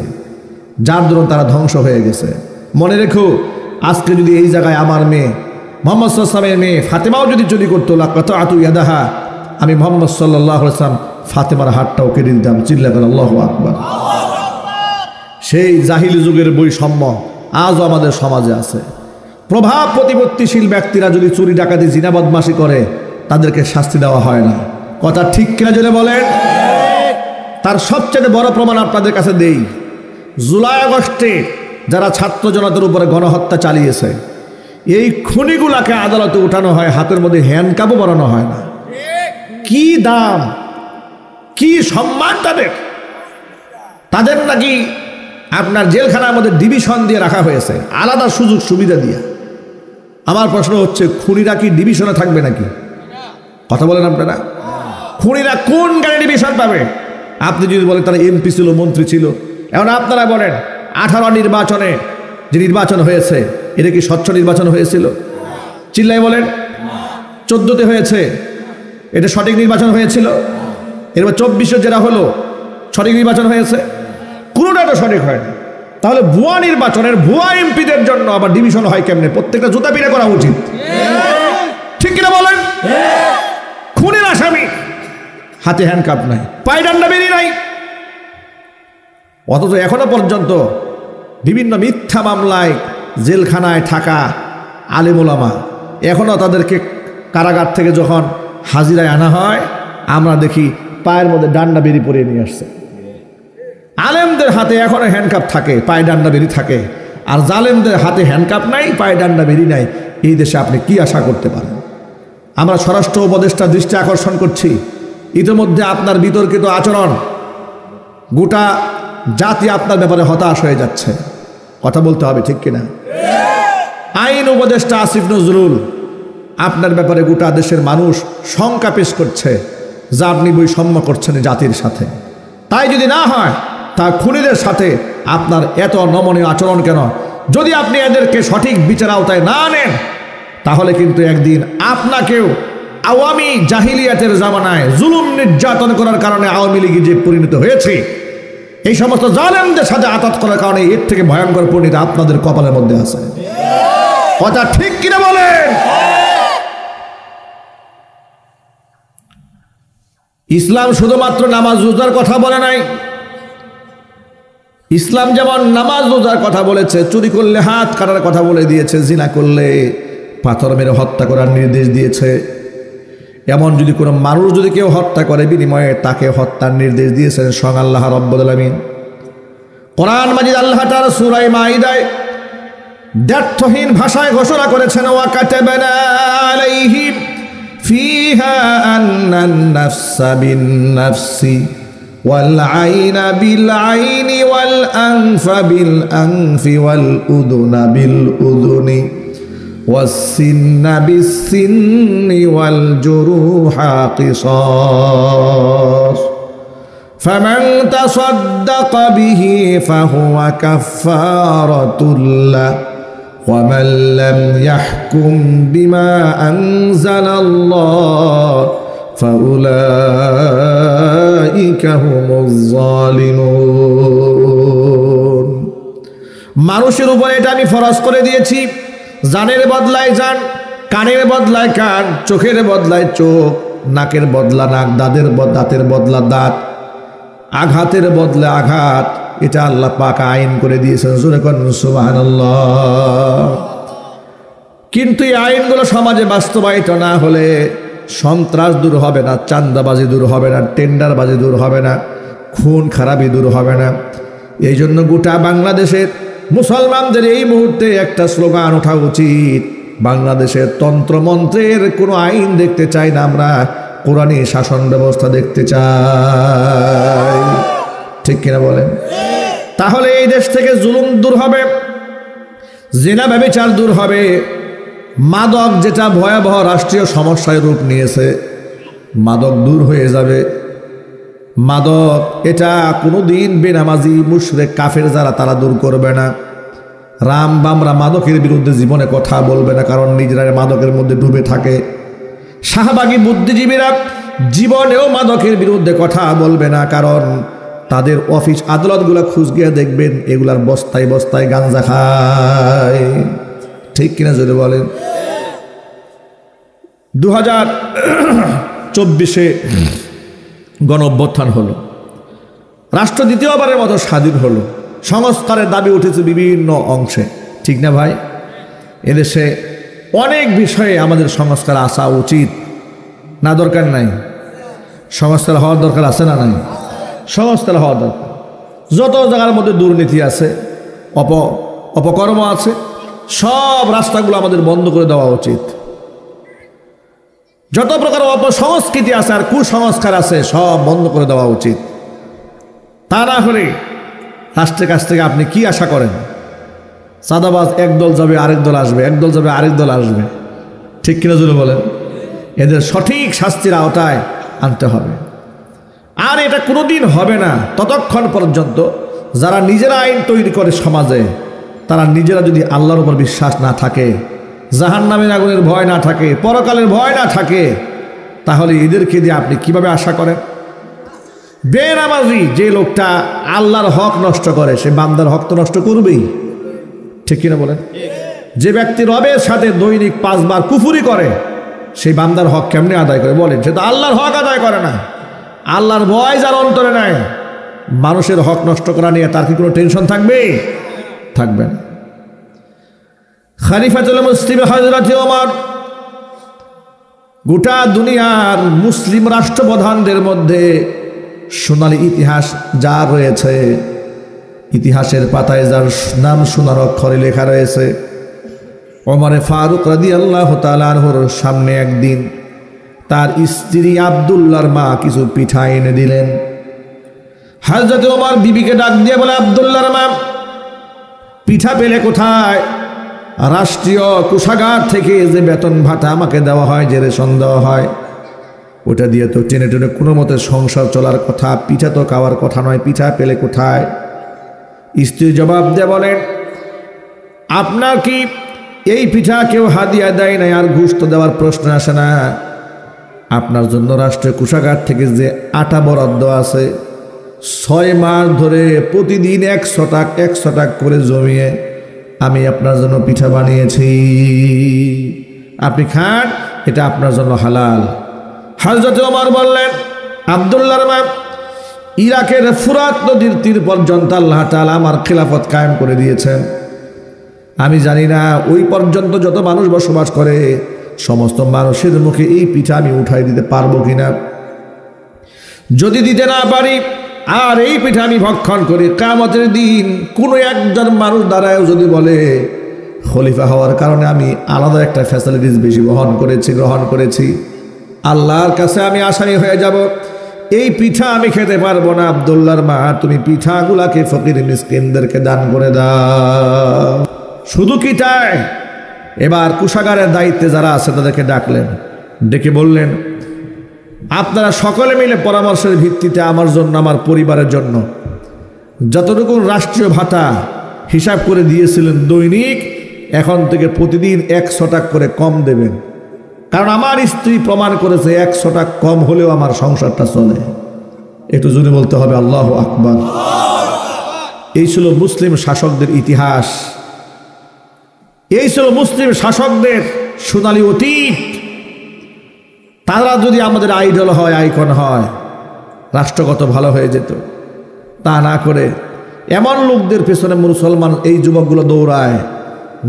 যার দরুন তারা ধ্বংস হয়ে গেছে। মনে রেখো, আজকে যদি এই জায়গায় আমার মেয়ে মুহাম্মদ সাল্লাল্লাহু আলাইহি ওয়াসাল্লামের মেয়ে ফাতেমাও যদি চুরি করতো, লাকাতাতু ইয়াদাহা, আমি মুহাম্মদ সাল্লাল্লাহু আলাইহি ওয়াসাল্লাম ফাতেমার হাতটাও কেটে দিতাম। চিল্লা করে আল্লাহু আকবার। সেই জাহিলি যুগের বৈষম্য আজও আমাদের সমাজে আছে। প্রভাব প্রতিপত্তিশীল ব্যক্তিরা যদি চুরি ডাকাতি জিনা বদমাশি করে, তাদেরকে শাস্তি দেওয়া হয় না। কথা ঠিক কিনা জোরে বলেন? তার সবচেয়ে বড় প্রমাণ আপনাদের কাছে দেই। জুলাই আগস্টে যারা ছাত্র জনতার উপরে গণহত্যা চালিয়েছে, এই খুনিগুলাকে আদালতে উঠানো হয়, হাতের মধ্যে হ্যান্ডকাপও বানানো হয় না। কি দাম, কি সম্মান তাদের! তাদের নাকি আপনার জেলখানার মধ্যে ডিভিশন দিয়ে রাখা হয়েছে, আলাদা সুযোগ সুবিধা দিয়ে। আমার প্রশ্ন হচ্ছে, খুনিরা কি ডিভিশনে থাকবে নাকি? কথা বলেন আপনারা। খুনিরা কোন গাড়ি ডিভিশন পাবে? আপনি যদি বলেন তারা এমপি ছিল, মন্ত্রী ছিল, এখন আপনারা বলেন 18 নির্বাচনে যে নির্বাচন হয়েছে, এটা কি স্বচ্ছ নির্বাচন হয়েছিল? চিল্লাই বলেন। 14তে হয়েছে, এটা সঠিক নির্বাচন হয়েছিল? এরপর 24-এ যেটা হলো, সঠিক নির্বাচন হয়েছে? কোনোটা তো সঠিক হয়নি। তাহলে ভুয়া নির্বাচনের ভুয়া এমপিদের জন্য আবার ডিভিশন হয় কেমনে? প্রত্যেকটা জুতা পিটা করা উচিত, ঠিক কিনা বলেন? খুনের আসামি হাতে হ্যান্ডকাপ নাই, পায়ে ডান্ডা বেরিয়ে নাই, অথচ এখনো পর্যন্ত বিভিন্ন মিথ্যা মামলায় জেলখানায় থাকা আলেম ওলামা এখনো তাদেরকে কারাগার থেকে যখন হাজিরায় আনা হয়, আমরা দেখি পায়ের মধ্যে ডান্ডা বেরি পরিয়ে নিয়ে আসছে। আলেমদের হাতে এখনো হ্যান্ডকাপ থাকে, পায়ে ডান্ডা বেরি থাকে, আর জালেমদের হাতে হ্যান্ডকাপ নাই, পায়ে ডান্ডা বেরি নাই। এই দেশে আপনি কি আশা করতে পারেন? আমরা স্বরাষ্ট্র উপদেষ্টার দৃষ্টি আকর্ষণ করছি, ইতিমধ্যে আপনার বিতর্কিত আচরণ গোটা জাতি আপনার ব্যাপারে হতাশ হয়ে যাচ্ছে। কথা বলতে হবে, ঠিক কিনা? আইন উপদেষ্টা আসিফ নজরুল আপনার ব্যাপারে গোটা দেশের মানুষ শঙ্কা পেশ করছে, যা আপনি বৈষম্য করছেন জাতির সাথে। তাই যদি না হয়, তা খুনিদের সাথে আপনার এত নমনীয় আচরণ কেন? যদি আপনি এদেরকে সঠিক বিচার আওতায় না আনেন, তাহলে কিন্তু একদিন আপনাকেও আওয়ামী জাহিলিয়াতের জামানায় জুলুম নির্যাতন করার কারণে আওয়ামী লীগে যে পরিণত হয়েছে, এই সমস্ত জালেমদের সাথে আঘাত করার কারণে এর থেকে ভয়ঙ্কর পরিণতি আপনাদের কপালের মধ্যে আছে। কথা ঠিক কিনা বলেন? ইসলাম শুধুমাত্র নামাজ রোজার কথা বলে নাই। ইসলাম যেমন নামাজ রোজার কথা বলেছে, চুরি করলে হাত কাটার কথা বলে দিয়েছে, জিনা করলে পাথর মেরে হত্যা করার নির্দেশ দিয়েছে। এমন যদি কোনো মানুষ যদি কেউ হত্যা করে, বিনিময়ে তাকে হত্যার নির্দেশ দিয়েছেন স্বয়ং আল্লাহ রাব্বুল আলামিন। কোরআন মাজিদ আল্লাহ তাআলা সূরা মাইদায় দ্ব্যর্থহীন ভাষায় ঘোষণা করেছেন, ওয়া কাতাবানা আলাইহিম ফিহা আন্নান নাফসা বিন নাফসি ওয়াল আইনা বিল আইনি ওয়াল আনফা বিল আনফি ওয়াল উযুনা বিল উযুনি والسن بالسن والجروح قصاص فمن تصدق به فهو كفارة له ومن لم يحكم بما أنزل الله فأولئك هم الظالمون। মানুষের উপর এটা আমি ফরজ করে দিয়েছি, জানের বদলায় জান, কানের বদলায় কান, চোখের বদলায় চোখ, নাকের বদলা নাক, দাঁতের বদলা দাঁত, আঘাতের বদলা আঘাত। এটা আল্লাহ পাক আইন করে দিয়েছেন, জোরে কোন সুবহানাল্লাহ। কিন্তু এই আইনগুলো সমাজে বাস্তবায়িত না হলে সন্ত্রাস দূর হবে না, চাঁদাবাজি দূর হবে না, টেন্ডারবাজি দূর হবে না, খুন খারাপি দূর হবে না। এই জন্য গোটা বাংলাদেশের মুসলমানদের এই মুহূর্তে একটা স্লোগান ওঠা উচিত, বাংলাদেশের তন্ত্রমন্ত্রের কোনো আইন দেখতে চাই না, আমরা কোরআনী শাসন ব্যবস্থা দেখতে চাই, ঠিক কিনা বলেন? তাহলে এই দেশ থেকে জুলুম দূর হবে, জিনা ব্যভিচার দূর হবে, মাদক যেটা ভয়াবহ রাষ্ট্রীয় সমস্যায় রূপ নিয়েছে, মাদক দূর হয়ে যাবে। মাদক এটা কোনোদিন বেনামাজি মুশরিক কাফের যারা তারা দূর করবে না। রাম বামরা মাদকের বিরুদ্ধে জীবনে কথা বলবে না, কারণ নিজেরা মাদকের মধ্যে ডুবে থাকে। শাহবাগী বুদ্ধিজীবীরা জীবনেও মাদকের বিরুদ্ধে কথা বলবে না, কারণ তাদের অফিস আদালতগুলো খুঁজ গিয়ে দেখবেন এগুলার বস্তায় বস্তায় গাঞ্জা খায়, ঠিক কিনা যদি বলেন? 2024-এ গণ অভ্যুত্থান হলো, রাষ্ট্র দ্বিতীয়বারের মতো স্বাধীন হলো, সংস্কারের দাবি উঠেছে বিভিন্ন অংশে, ঠিক না ভাই? এদেশে অনেক বিষয়ে আমাদের সংস্কার আসা উচিত না, দরকার নাই? সংস্কার হওয়ার দরকার আছে না নাই? সংস্কার হওয়া দরকার। যত জায়গার মধ্যে দুর্নীতি আছে, অপকর্ম আছে, সব রাস্তাগুলো আমাদের বন্ধ করে দেওয়া উচিত। যত প্রকার অপসংস্কৃতি আছে আর কুসংস্কার আছে সব বন্ধ করে দেওয়া উচিত। তা না হলে রাষ্ট্রের কাছ থেকে আপনি কি আশা করেন? চাঁদাবাজ একদল যাবে, আরেক দল আসবে, একদল যাবে, আরেক দল আসবে। ঠিক কিনা জুড়ে বলেন? এদের সঠিক শাস্তির আওতায় আনতে হবে। আর এটা কোনোদিন হবে না ততক্ষণ পর্যন্ত যারা নিজেরা আইন তৈরি করে সমাজে, তারা নিজেরা যদি আল্লাহর উপর বিশ্বাস না থাকে, জাহান্নামের আগুনের ভয় না থাকে, পরকালের ভয় না থাকে, তাহলে এদেরকে দিয়ে আপনি কিভাবে আশা করেন? বেনামাজি যে লোকটা আল্লাহর হক নষ্ট করে, সে বান্দার হক তো নষ্ট করবেই। ঠিক কিনা বলেন? যে ব্যক্তি রবের সাথে দৈনিক 5 বার কুফরি করে, সেই বান্দার হক কেমনে আদায় করে বলেন? সে তো আল্লাহর হক আদায় করে না। আল্লাহর ভয় যার অন্তরে নাই, মানুষের হক নষ্ট করা নিয়ে তার কি কোনো টেনশন থাকবে? থাকবে না। খলিফাতুল মুসলিম হযরত ওমর গোটা দুনিয়ার মুসলিম রাষ্ট্রপ্রধানদের মধ্যে সোনালী ইতিহাস যার রয়েছে, ইতিহাসের পাতায় যার নাম সোনার অক্ষরে লেখা রয়েছে, ওমরে ফারুক রাদিয়াল্লাহু তাআলা আনহুর সামনে একদিন তার স্ত্রী আব্দুল্লাহর মা কিছু পিঠা এনে দিলেন। হযরত ওমর বিবিকে ডাক দিয়ে বলে, আব্দুল্লাহর মা, পিঠা পেলে কোথায়? রাষ্ট্রীয় কোষাগার থেকে যে বেতন ভাতা আমাকে দেওয়া হয়, যে রেশন দেওয়া হয়, ওটা দিয়ে তো টেনে টেনে কোনো মতে সংসার চলার কথা, পিঠা তো খাওয়ার কথা নয়, পিঠা পেলে কোথায়? স্ত্রী জবাব দিয়ে বলেন, আপনার কি এই পিঠা কেউ হাদিয়া দেয় নাই? আর ঘুষ তো দেওয়ার প্রশ্ন আসে না। আপনার জন্য রাষ্ট্রীয় কোষাগার থেকে যে আটা বরাদ্দ আছে, 6 মাস ধরে প্রতিদিন 100 টাকা করে জমিয়ে আমি আপনার জন্য পিঠা বানিয়েছি, আপনি খান, এটা আপনার জন্য হালাল। হযরত ওমর বললেন, আব্দুল্লাহর মা, ইরাকের ফুরাত নদীর তীর পর্যন্ত আল্লাহ তাআলা আমার খিলাফত কায়েম করে দিয়েছেন। আমি জানি না ওই পর্যন্ত যত মানুষ বসবাস করে সমস্ত মানুষের মুখে এই পিঠা আমি উঠাই দিতে পারবো কিনা। যদি দিতে না পারি আর এই পিঠা আমি ভক্ষণ করি, কিয়ামতের দিন কোনো একজন মানুষ দাঁড়ায় যদি বলে খলিফা হওয়ার কারণে আমি আলাদা একটা ফ্যাসিলিটিস বেশি গ্রহণ করেছি, আল্লাহর কাছে আমি আসামি হয়ে যাব। এই পিঠা আমি খেতে পারবো না। আব্দুল্লাহর মা, তুমি পিঠাগুলাকে ফকির মিসকিনদেরকে দান করে দাও। শুধু কি তাই? এবার কোষাগারের দায়িত্বে যারা আছে তাদেরকে ডাকলেন, ডেকে বললেন, আপনারা সকলে মিলে পরামর্শের ভিত্তিতে আমার জন্য, আমার পরিবারের জন্য যতটুকু রাষ্ট্রীয় ভাতা হিসাব করে দিয়েছিলেন দৈনিক, এখন থেকে প্রতিদিন 100 টাকা করে কম দেবেন। কারণ আমার স্ত্রী প্রমাণ করেছে 100 টাকা কম হলেও আমার সংসারটা চলে। একটু জোরে বলতে হবে আল্লাহু আকবার। এই ছিল মুসলিম শাসকদের ইতিহাস, এই ছিল মুসলিম শাসকদের সোনালী অতীত। তারা যদি আমাদের আইডল হয়, আইকন হয়, রাষ্ট্রগত ভালো হয়ে যেত। তা না করে এমন লোকদের পেছনে মুসলমান এই যুবকগুলো দৌড়ায়,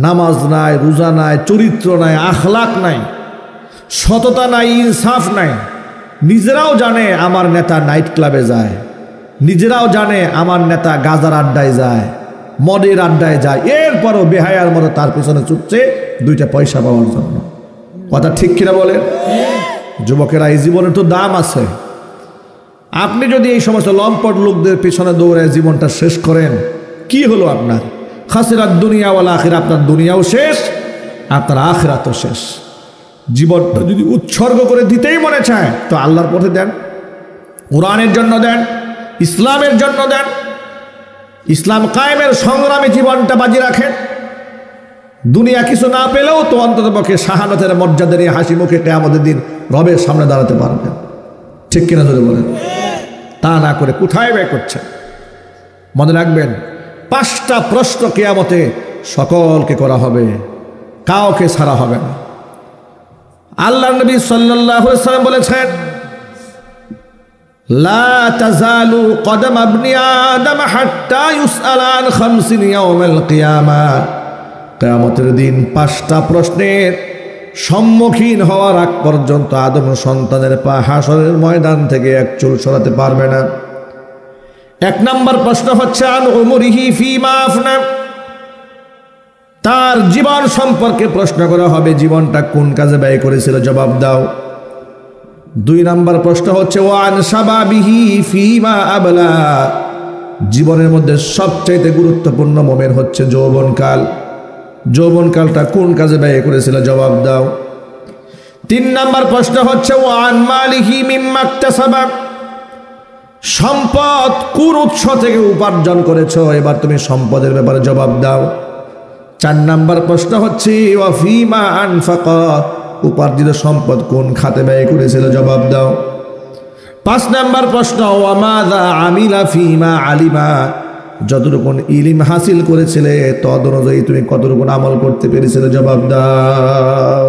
নামাজ নাই, রোজা নাই, চরিত্র নাই, আখলাক নাই, সততা নাই, ইনসাফ নাই। নিজেরাও জানে আমার নেতা নাইট ক্লাবে যায়, নিজেরাও জানে আমার নেতা গাজার আড্ডায় যায়, মদের আড্ডায় যায়, এরপরও বেহায়ার মতো তার পেছনে ছুটছে 2টা পয়সা পাওয়ার জন্য। কথা ঠিক কিনা বলেন? যুবকেরা, এই জীবনের তো দাম আছে। আপনি যদি এই সমস্ত লম্পট লোকদের পেছনে দৌড়ায় জীবনটা শেষ করেন, কি হলো আপনার? খাসিরাত দুনিয়া ওয়াল আখিরা, আপনার দুনিয়াও শেষ, আপনার আখিরাতও শেষ। জীবনটা যদি উৎসর্গ করে দিতেই মনে চায় তো আল্লাহর পথে দেন, কোরআনের জন্য দেন, ইসলামের জন্য দেন, ইসলাম কায়েমের সংগ্রামে জীবনটা বাজি রাখেন। দুনিয়া কিছু না পেলেও তো অন্ততপক্ষে শাহাদাতের মর্যাদা নিয়ে হাসি মুখে কিয়ামতের দিন রবের সামনে দাঁড়াতে পারবেন। ঠিক কিনা যদি বলেন? তা না করে কোথায় ব্যয় করছেন? মনে রাখবেন, 5টা প্রশ্ন কিয়ামতে সকলকে করা হবে, কাউকে ছাড়া হবে না। আল্লাহ নবী সাল্লাল্লাহু আলাইহি ওয়াসাল্লাম বলেছেন, লা তাজালু কদম ইবনি আদম হাত্তা ইউসআল আন 50 ইয়াউমাল কিয়ামাহ। কিয়ামতের দিন 5টা প্রশ্নের সম্মুখীন হওয়ার আগ পর্যন্ত আদম সন্তানের পা হাসরের ময়দান থেকে এক চুল সরাতে পারবে না। এক নম্বর প্রশ্ন হচ্ছে আন উমরিহি ফীমা আফনা, তার জীবন সম্পর্কে প্রশ্ন করা হবে, জীবনটা কোন কাজে ব্যয় করেছিল, জবাব দাও। দুই নম্বর প্রশ্ন হচ্ছে ওয়ান শাবাবিহি ফীমা আবলা, জীবনের মধ্যে সবচাইতে গুরুত্বপূর্ণ মোমেন্ট হচ্ছে যৌবনকাল, যৌবনকালটা কোন কাজে ব্যয় করেছিল, জবাব দাও। তিন নম্বর প্রশ্ন হচ্ছে ওয়ান মালিহি মিম্মা ইকতাসাবা, সম্পদ কোন উৎস থেকে উপার্জন করেছো, এবার তুমি সম্পদের ব্যাপারে জবাব দাও। চার নম্বর প্রশ্ন হচ্ছে ওয়া ফীমা আনফাকা, উপার্জিত সম্পদ কোন খাতে ব্যয় করেছিল, জবাব দাও। পাঁচ নম্বর প্রশ্ন ওয়া মাযা আমিলা ফীমা আলিমা, যতটুকু ইলম হাসিল করেছিলে তদ অনুযায়ী তুমি কতটুকু আমল করতে পেরেছিলে, জবাব দাও।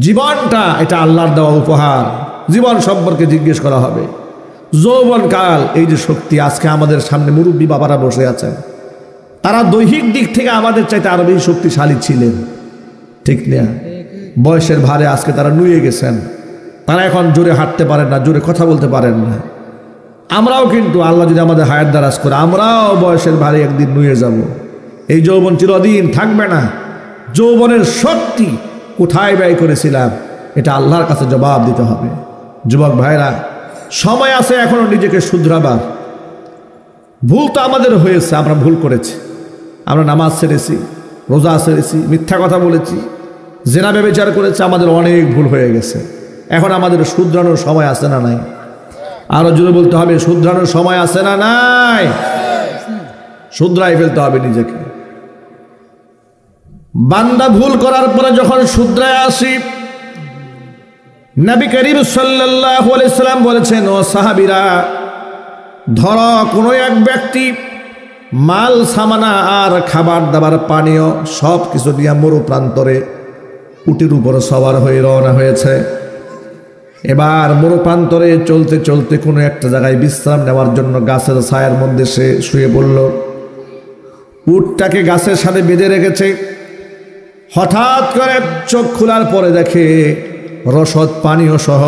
জীবনটা এটা আল্লাহর দেওয়া উপহার, জীবন সম্পর্কে জিজ্ঞেস করা হবে। যৌবনকাল, এই যে শক্তি, আজকে আমাদের সামনে মুরব্বী বাবারা বসে আছেন, তারা দৈহিক দিক থেকে আমাদের চাইতে আরো বেশি শক্তিশালী ছিলেন, ঠিক না? বয়সের ভারে আজকে তারা নুয়ে গেছেন, তারা এখন জোরে হাঁটতে পারেন না, জোরে কথা বলতে পারেন না। আমরাও কিন্তু আল্লাহ যদি আমাদের হায়াত দারাজ করে, আমরাও বয়সের ভারে একদিন নুয়ে যাব। এই যৌবন চিরদিন থাকবে না। যৌবনের শক্তি কোথায় ব্যয় করেছিলাম, এটা আল্লাহর কাছে জবাব দিতে হবে। যুবক ভাইরা, সময় আছে এখনো নিজেকে শুধরাবার। ভুল তো আমাদের হয়েছে, আমরা ভুল করেছি, আমরা নামাজ ছেড়েছি, রোজা ছেড়েছি, মিথ্যা কথা বলেছি, জেনা ব্যভিচার করেছি, আমাদের অনেক ভুল হয়ে গেছে। এখন আমাদের শুধরানোর সময় আছে না নাই? আরো জোরে বলতে হবে, শুধরানোর সময় আছে না নাই? শুধরাই ফেলতে হবে নিজেকে। বান্দা ভুল করার পরে যখন শুধরায় আসি, নবী করিম সাল্লাল্লাহু আলাইহি সাল্লাম বলেছেন, ও সাহাবীরা, ধরো কোনো এক ব্যক্তি মাল সামানা আর খাবার দাবার পানীয় সব কিছু দিয়ে মরু প্রান্তরে উটের উপরে সবার হয়ে রওনা হয়েছে। এবার মরু প্রান্তরে চলতে চলতে কোনো একটা জায়গায় বিশ্রাম নেওয়ার জন্য গাছের ছায়ার মধ্যে সে শুয়ে পড়ল। উটটাকে গাছের সাথে বেঁধে রেখেছে। হঠাৎ করে চোখ খোলার পরে দেখে রসদ পানীয় সহ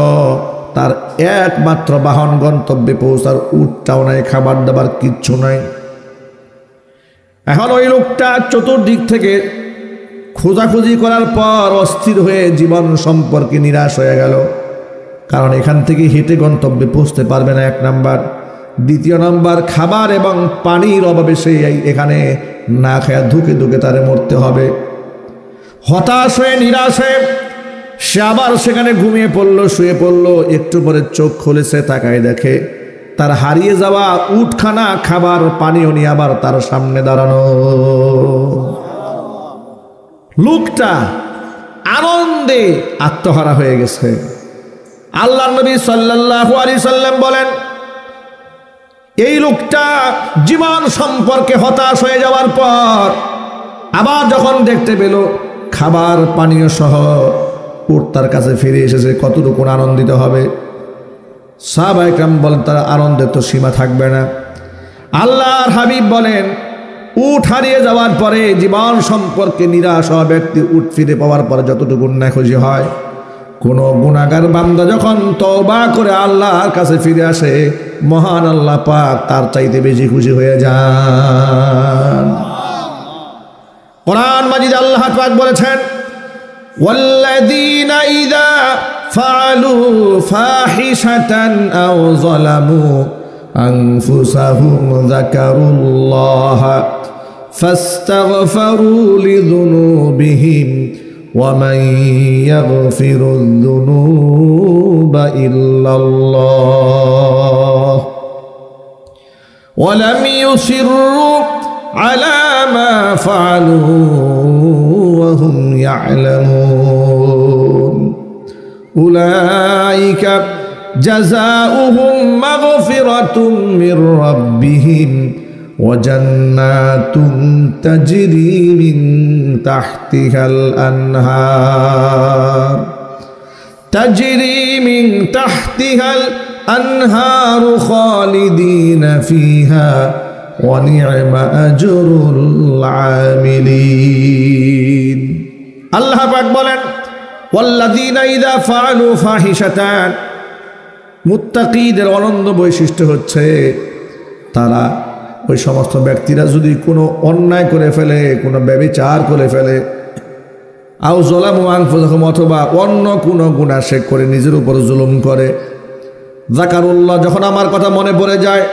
তার একমাত্র বাহন গন্তব্যে পৌঁছার উটটাও নাই, খাবার দাবার কিচ্ছু নাই। এখন ওই লোকটা চতুর্দিক থেকে খোঁজাখুঁজি করার পর অস্থির হয়ে জীবন সম্পর্কে নিরাশ হয়ে গেল। কারণ এখান থেকে হেঁটে গন্তব্যে পৌঁছতে পারবে না, এক নাম্বার। দ্বিতীয় নাম্বার, খাবার এবং পানির অভাবে সে এখানে না খায়া ধুকে ধুকে তারে মরতে হবে। হতাশ হয়ে নিরাশ হয়ে সে আবার সেখানে ঘুমিয়ে পড়লো, শুয়ে পড়লো। একটু পরে চোখ খুলেছে, তাকায় দেখে তার হারিয়ে যাওয়া উটখানা খাবার পানীয় নিয়ে আবার তার সামনে দাঁড়ানো। লোকটা আনন্দে আত্মহারা হয়ে গেছে। আল্লাহর নবী সাল্লাল্লাহু আলাইহি সাল্লাম বলেন, এই লোকটা জীবন সম্পর্কে হতাশ হয়ে যাওয়ার পর আবার যখন দেখতে পেল খাবার পানীয় সহ উট তার কাছে ফিরে এসেছে, কতটুকু আনন্দিত হবে। সাহাবায়ে কেরাম বলেন, তার আনন্দের তো সীমা থাকবে না। আল্লাহর হাবিব বলেন, উট হারিয়ে যাওয়ার পরে জীবন সম্পর্কে নিরাশ হওয়া ব্যক্তি উট ফিরে পাওয়ার পরে যতটুকু না খুশি হয়, কোন গুনাহগার বান্দা যখন তওবা করে আল্লাহর কাছে ফিরে আসে, মহান আল্লাহ পাক তার চাইতে বেশি খুশি হয়ে যান। কোরআন মাজিদ আল্লাহ পাক বলেছেন, ওয়াল্লাযীনা ইযা ফাআলু ফাহিশাতান আও যালামু আনফুসাহুম যাকারুল্লাহ ফাস্তাগফারু লিযুনুবিহিম ومن يغفر الذنوب إلا الله ولم يصروا على ما فعلوا وهم يعلمون أولئك جزاؤهم مغفرة من ربهم وجنات تجري من تحتها الأنهار خالدين فيها ونعم أجر العاملين। আল্লাহ পাক বলেন, ওয়াল্লাযীনা ইযা ফাআলু ফাহিশাতান, মুত্তাকীদের অনন্য বৈশিষ্ট্য হচ্ছে তারা ওই সমস্ত ব্যক্তিরা যদি কোনো অন্যায় করে ফেলে, কোনো ব্যভিচার করে ফেলে, আও জলামু আনফুসাহুম, অথবা অন্য কোনো গুনাহ সে করে নিজের উপর জুলুম করে, যাকারুল্লাহ, যখন আমার কথা মনে পড়ে যায়,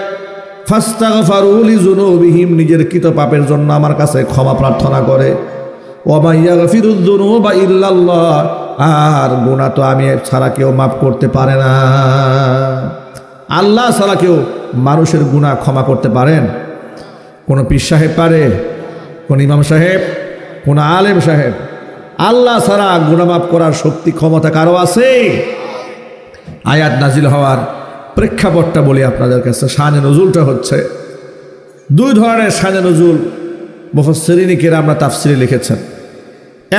ফাস্তাগফারু লিযুনুবিহিম, নিজের কৃত পাপের জন্য আমার কাছে ক্ষমা প্রার্থনা করে, ওয়া মা ইয়াগফিরুয যুনুবা ইল্লাল্লাহ, আর গুনাহ তো আমি ছাড়া কেউ মাফ করতে পারে না। আল্লাহ ছাড়া কেউ মানুষের গুনাহ ক্ষমা করতে পারেন? কোন পীর সাহেব পারে? কোন ইমাম সাহেব? কোন আলেম সাহেব? আল্লাহ ছাড়া গুনাহ মাফ করার শক্তি ক্ষমতা কারো আছে? আয়াত নাজিল হওয়ার প্রেক্ষাপটটা বলি আপনাদের কাছে। শানে নজুলটা হচ্ছে দুই ধরনের। শানে নজুল মুফাসসিরিন কিরাম তাফসিরে লিখেছেন।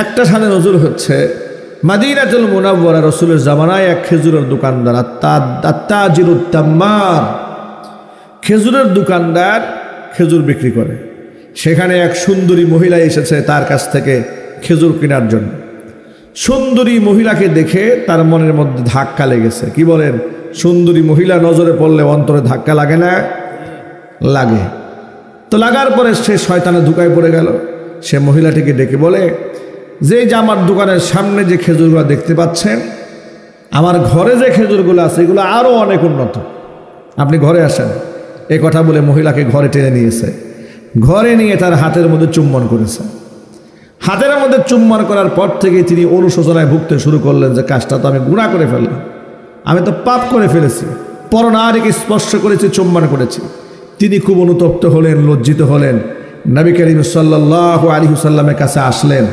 একটা শানে নজুল হচ্ছে মাদিনাতুল মুনাওয়ারা রাসূলের জামানায় এক খেজুরের দোকানদার, আত্তাজিরুত তাম্মার, খেজুরের দোকানদার খেজুর বিক্রি করে। সেখানে এক সুন্দরী মহিলা এসেছে তার কাছ থেকে খেজুর কেনার জন্য। সুন্দরী মহিলাকে দেখে তার মনের মধ্যে ধাক্কা লেগেছে। কি বলেন? সুন্দরী মহিলা নজরে পড়লে অন্তরে ধাক্কা লাগে না? লাগে। তো লাগার পরে সে শয়তানে ধোঁকায় পড়ে গেল। সে মহিলাটিকে ডেকে বলে যে আমার দোকানের সামনে যে খেজুরগুলো দেখতে পাচ্ছেন, আমার ঘরে যে খেজুরগুলো আছে এগুলো আরও অনেক উন্নত, আপনি ঘরে আসেন। এই কথা বলে মহিলাকে ঘরে টেনে নিয়েছে। ঘরে নিয়ে তার হাতের মধ্যে চুম্বন করেছে। হাতের মধ্যে চুম্বন করার পর থেকে তিনি অনুশোচনায় ভুগতে শুরু করলেন যে কাজটা তো আমি গুনাহ করে ফেললাম, আমি তো পাপ করে ফেলেছি, পরনারীকে স্পর্শ করেছি, চুম্বন করেছি। তিনি খুব অনুতপ্ত হলেন, লজ্জিত হলেন। নবী করিম সাল্লাল্লাহু আলাইহি ওয়াসাল্লামের কাছে আসলেন,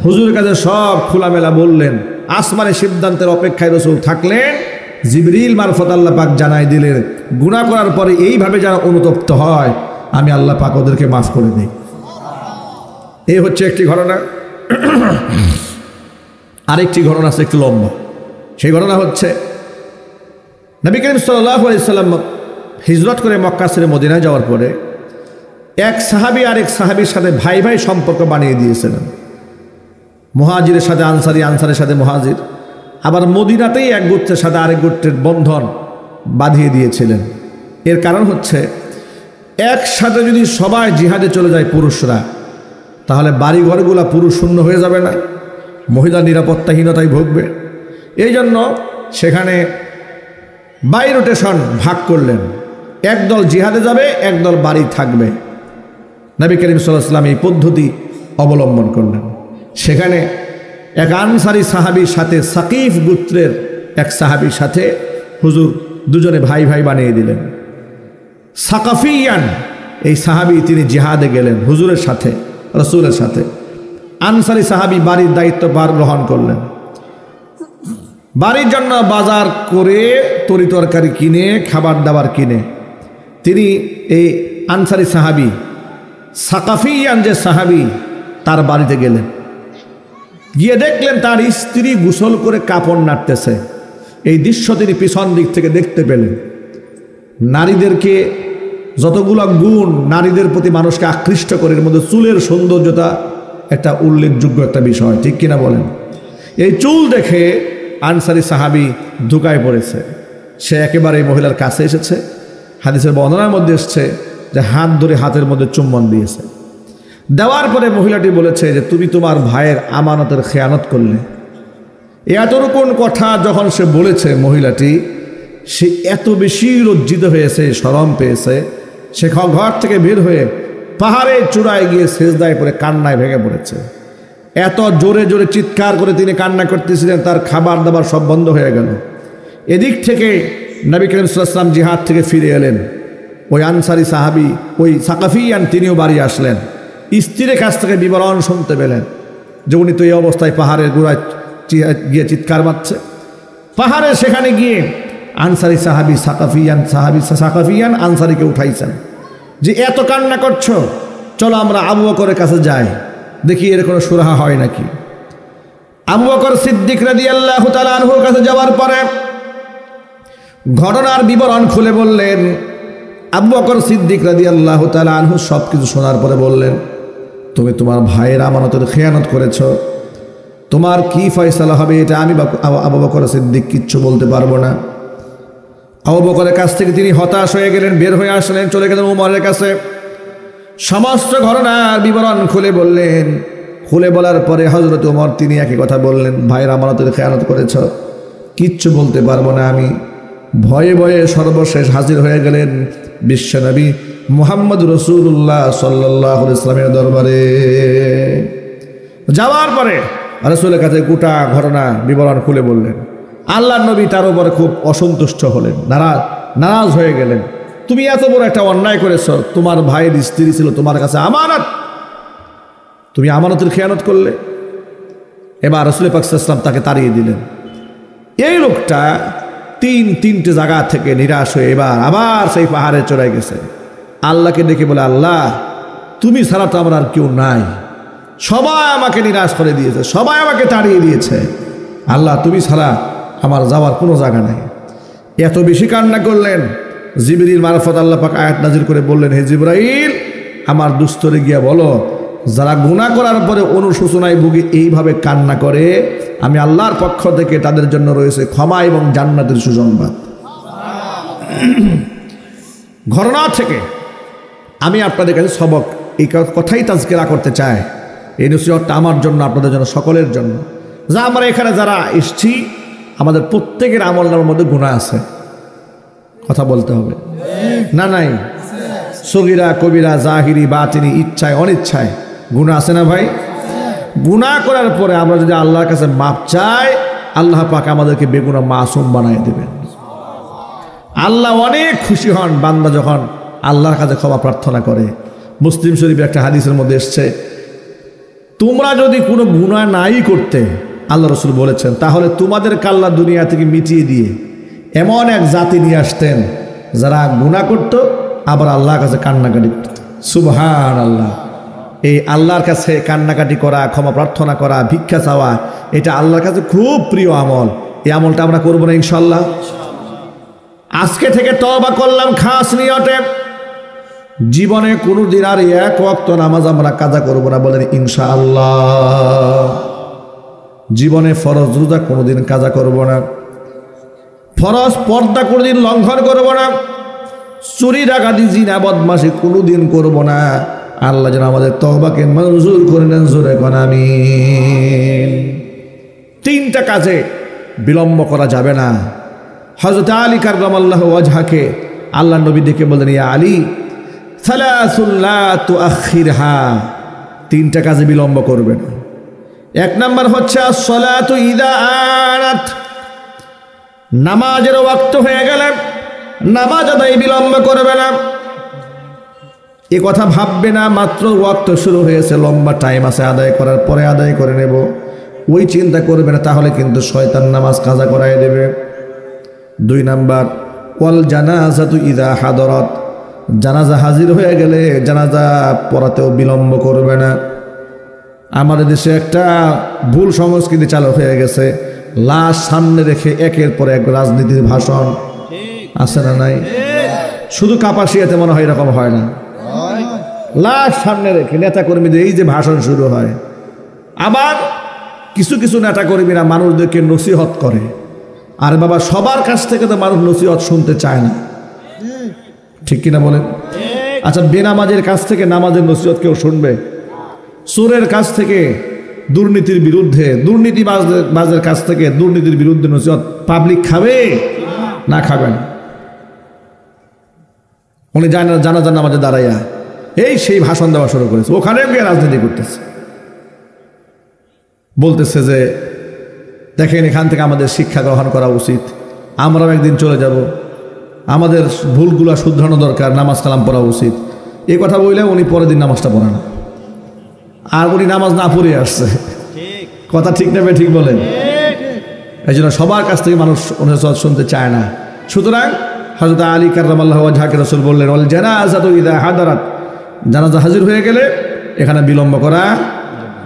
হুজুরের কাছে সব খোলামেলা বললেন। আসমানে সিদ্ধান্তের অপেক্ষায় রাসূল থাকলেন। জিবরিল মারফত আল্লাহ পাক জানাই দিলেন, গুনাহ করার পরে এইভাবে যারা অনুতপ্ত হয় আমি আল্লাহ পাক ওদেরকে মাফ করে দিই। এই হচ্ছে একটি ঘটনা। আরেকটি ঘটনা আছে একটু লম্বা। সেই ঘটনা হচ্ছে নবী করিম সাল্লাল্লাহু আলাইহি ওয়াসাল্লাম হিজরত করে মক্কা ছেড়ে মদিনায় যাওয়ার পরে এক সাহাবী আরেক সাহাবীর সাথে ভাই ভাই সম্পর্ক বানিয়ে দিয়েছিলেন। মুহাজিরের সাথে আনসারি, আনসারের সাথে মুহাজির, আবার মদিনাতেই এক গোত্রের সাথে আরেক গোত্রের বন্ধন বাঁধিয়ে দিয়েছিলেন। এর কারণ হচ্ছে একসাথে যদি সবাই জিহাদে চলে যায় পুরুষরা, তাহলে বাড়িঘরগুলো পুরুষ শূন্য হয়ে যাবে না? মহিলা নিরাপত্তাহীনতায় ভুগবে। এই জন্য সেখানে বাই রোটেশন ভাগ করলেন। একদল জিহাদে যাবে, একদল বাড়ি থাকবে। নবী করিম সাল্লাল্লাহু আলাইহি ওয়াসাল্লাম এই পদ্ধতি অবলম্বন করলেন। সেখানে এক আনসারি সাহাবীর সাথে সাকিফ গোত্রের এক সাহাবীর সাথে হুজুর দুজনে ভাই ভাই বানিয়ে দিলেন। সাকাফিয়ান এই সাহাবী তিনি জিহাদে গেলেন হুজুরের সাথে, রাসূলের সাথে। আনসারি সাহাবী বাড়ির দায়িত্ব গ্রহণ করলেন। বাড়ির জন্য বাজার করে তরিতরকারি কিনে, খাবার দাবার কিনে তিনি এই আনসারি সাহাবী সাকাফিয়ান যে সাহাবী তার বাড়িতে গেলেন। গিয়ে দেখলেন তার স্ত্রী গোসল করে কাপড় নাড়তেছে। এই দৃশ্য তিনি পিছন দিক থেকে দেখতে পেলেন। নারীদেরকে যতগুলো গুণ নারীদের প্রতি মানুষকে আকৃষ্ট করে, এর মধ্যে চুলের সৌন্দর্যতা একটা উল্লেখযোগ্য একটা বিষয়, ঠিক কিনা বলেন? এই চুল দেখে আনসারি সাহাবী ধোঁকায় পড়েছে। সে একেবারে এই মহিলার কাছে এসেছে। হাদিসের বর্ণনার মধ্যে এসছে যে হাত ধরে হাতের মধ্যে চুম্বন দিয়েছে। দেওয়ার পরে মহিলাটি বলেছে যে তুমি তোমার ভাইয়ের আমানতের খেয়ানত করলে। এতটুকুন কথা যখন সে বলেছে মহিলাটি, সে এত বেশি লজ্জিত হয়েছে, শরম পেয়েছে। সে ঘর থেকে বের হয়ে পাহাড়ের চূড়ায় গিয়ে সেজদায় পড়ে কান্নায় ভেঙে পড়েছে। এত জোরে জোরে চিৎকার করে তিনি কান্না করতেছিলেন, তার খাবার দাবার সব বন্ধ হয়ে গেল। এদিক থেকে নবী করিম সাল্লাল্লাহু আলাইহি ওয়াসাল্লাম জিহাদ থেকে ফিরে এলেন। ওই আনসারি সাহাবী, ওই সাকাফিয়ান, তিনিও বাড়ি আসলেন। স্ত্রীর কাছ থেকে বিবরণ শুনতে পেলেন যে উনি তো এই অবস্থায় পাহাড়ের গোড়ায় গিয়ে চিৎকার মারছে। পাহাড়ে সেখানে গিয়ে আনসারি সাহাবী সাকাফিয়ান আনসারিকে উঠাইছেন যে এত কান্না করছো, চলো আমরা আবু বকরের কাছে যাই, দেখি এর কোনো সুরাহা হয় নাকি। আবু বকর সিদ্দিক রাদিয়াল্লাহু তাআলা আনহুর কাছে যাওয়ার পরে ঘটনার বিবরণ খুলে বললেন। আবু বকর সিদ্দিক রাদিয়াল্লাহু তাআলা আনহু সব কিছু শোনার পরে বললেন, তুমি তোমার ভাইয়ের আমানতের খেয়ানত করেছ, তোমার কি ফয়সালা হবে এটা আমি আবু বকর সিদ্দিক কিচ্ছু বলতে পারবো না। আবু বকরের কাছ থেকে তিনি হতাশ হয়ে গেলেন, বের হয়ে আসলেন, চলে গেলেন উমরের কাছে। সমস্ত ঘটনার বিবরণ খুলে বললেন। খুলে বলার পরে হযরত উমর তিনি একই কথা বললেন, ভাইয়ের আমানতের খেয়ানত করেছ, কিচ্ছু বলতে পারবো না আমি। ভয়ে ভয়ে সর্বশেষ হাজির হয়ে গেলেন বিশ্বনবী মুহাম্মদ রাসূলুল্লাহ সাল্লাল্লাহু আলাইহি ওয়াসাল্লামের দরবারে। যাওয়ার পরে রাসূলের কাছে গোটা ঘটনা বিবরণ খুলে বললেন। আল্লাহর নবী তার উপরে খুব অসন্তুষ্ট হলেন, নারাজ হয়ে গেলেন। তুমি এত বড় একটা অন্যায় করেছ, তোমার ভাইয়ের স্ত্রী ছিল তোমার কাছে আমানত, তুমি আমানতের খেয়ানত করলে। এবার রাসূল পাক সাল্লাল্লাহু আলাইহি ওয়াসাল্লাম তাকে তাড়িয়ে দিলেন। এই লোকটা তিনটে জায়গা থেকে নিরাশ হয়ে এবার আবার সেই পাহাড়ে চড়াই গেছে। আল্লাহকে ডেকে বলে, আল্লাহ তুমি ছাড়া তো আমার আর কেউ নাই, সবাই আমাকে নিরাশ করে দিয়েছে, সবাই আমাকে তাড়িয়ে দিয়েছে, আল্লাহ তুমি ছাড়া আমার যাওয়ার কোনো জায়গা নাই। এত বেশি কান্না করলেন, জিবরিল মারফত আল্লাহ পাক আয়াত নাজিল করে বললেন, হে জিবরাইল আমার দুস্তরে গিয়া বলো, যারা গুনাহ করার পরে অনুশোচনায় ভুগে এইভাবে কান্না করে, আমি আল্লাহর পক্ষ থেকে তাদের জন্য রয়েছে ক্ষমা এবং জান্নাতের সুসংবাদ। ঘটনা থেকে আমি আপনাদের কাছে সবক, এই কথাই তাজকিরা করতে চাই। এই নসিহতটা আমার জন্য, আপনাদের জন্য, সকলের জন্য। যা আমরা এখানে যারা এসছি, আমাদের প্রত্যেকের আমলনামার মধ্যে গুনাহ আছে, কথা বলতে হবে না? নাই? সগীরা কবিরা জাহিরি বাতিনি, ইচ্ছায় অনিচ্ছায় গুনাহ আছে না ভাই? গুনাহ করার পরে আমরা যদি আল্লাহর কাছে মাপ চাই, আল্লাহ পাক আমাদেরকে বেগুনাহ মাসুম বানায় দেবেন। আল্লাহ অনেক খুশি হন বান্দা যখন আল্লাহর কাছে ক্ষমা প্রার্থনা করে। মুসলিম শরীফের একটা হাদিসের মধ্যে এসছে, তোমরা যদি কোনো গুনাহ নাই করতে, আল্লাহ রাসূল বলেছেন, তাহলে তোমাদের আল্লাহ দুনিয়া থেকে মিটিয়ে দিয়ে এমন এক জাতি নিয়ে আসতেন যারা গুনাহ করত আবার আল্লাহর কাছে কান্নাকাটি করত। সুবহানাল্লাহ। এই আল্লাহর কাছে কান্নাকাটি করা, ক্ষমা প্রার্থনা করা, ভিক্ষা চাওয়া, এটা আল্লাহর কাছে খুব প্রিয় আমল। এই আমলটা আমরা করবো না ইনশাল্লাহ? আজকে থেকে তওবা করলাম খাস নিয়তে, জীবনে কোনোদিন আর এক ওয়াক্ত নামাজ আমরা কাজা করবো না, বলেন ইনশাআল্লাহ। জীবনে ফরজ রোজা কোনোদিন কাজা করবো না, ফরজ পর্দা কোনোদিন লঙ্ঘন করবো না, চুরি ডাকাতি জিনা বদমাশি কোনোদিন করবো না। আল্লাহ যেন আমাদের তওবাকে মঞ্জুর করে নেন, জোরে কোন আমিন। তিনটা কাজে বিলম্ব করা যাবে না। হযরত আলী কাররামাল্লাহু ওয়াজহাকে আল্লাহ নবী ডেকে বললেন, ইয়া আলী সালাসুন লা তুআখিরহা, তিনটা কাজে বিলম্ব করবে না। এক নাম্বার হচ্ছে as-সালাতু ইযা আনাত, নামাজের ওয়াক্ত হয়ে গেলে নামাজ আদায় বিলম্ব করবে না। এ কথা ভাববে না মাত্র ওয়াক্ত শুরু হয়েছে, লম্বা টাইম আছে, আদায় করার পরে আদায় করে নেব, ওই চিন্তা করবে না, তাহলে কিন্তু শয়তান নামাজ কাজা করাই দেবে। দুই নাম্বার ওয়াল জানাজাতু ইযা হাদারাত, জানাজা হাজির হয়ে গেলে জানাজা পড়াতেও বিলম্ব করবে না। আমাদের দেশে একটা ভুল সংস্কৃতি চালু হয়ে গেছে, লাশ সামনে রেখে একের পর এক রাজনীতির ভাষণ, আছে না নাই? শুধু কাপাসিয়াতে মনে হয় এরকম হয় না, লাশ সামনে রেখে নেতাকর্মীদের এই যে ভাষণ শুরু হয়। আবার কিছু কিছু নেতাকর্মীরা মানুষদেরকে নসিহত করে, আর বাবা সবার কাছ থেকে তো মানুষ নসিহত শুনতে চায় না, ঠিক কিনা বলেন? আচ্ছা, বেনামাজের কাছ থেকে নামাজের নসিহত কেউ শুনবে? চোরের কাছ থেকে দুর্নীতির বিরুদ্ধে, দুর্নীতিবাজের কাছ থেকে দুর্নীতির বিরুদ্ধে নসিহত পাবলিক খাবে না? খাবে না। উনি জানাজার নামাজে দাঁড়াইয়া এই সেই ভাষণ দেওয়া শুরু করেছে, ওখানে গিয়ে রাজনীতি করতেছে, বলতেছে যে দেখেন এখান থেকে আমাদের শিক্ষা গ্রহণ করা উচিত, আমরাও একদিন চলে যাব, আমাদের ভুলগুলো শুধরানো দরকার, নামাজ কালাম পড়া উচিত। এই কথা বললে উনি পরের দিন নামাজটা পড়ে না, আর উনি নামাজ না পড়ে আসছে। কথা ঠিক নেবে, ঠিক বলেন? এই জন্য সবার কাছ থেকে মানুষ নসিহত শুনতে চায় না। সুতরাং হযরত আলী কাররামাল্লাহু ওয়াজহাকে রাসূল বললেন, ওয়াল জানাজাতু ইযা হাদারাত, জানাজা হাজির হয়ে গেলে এখানে বিলম্ব করা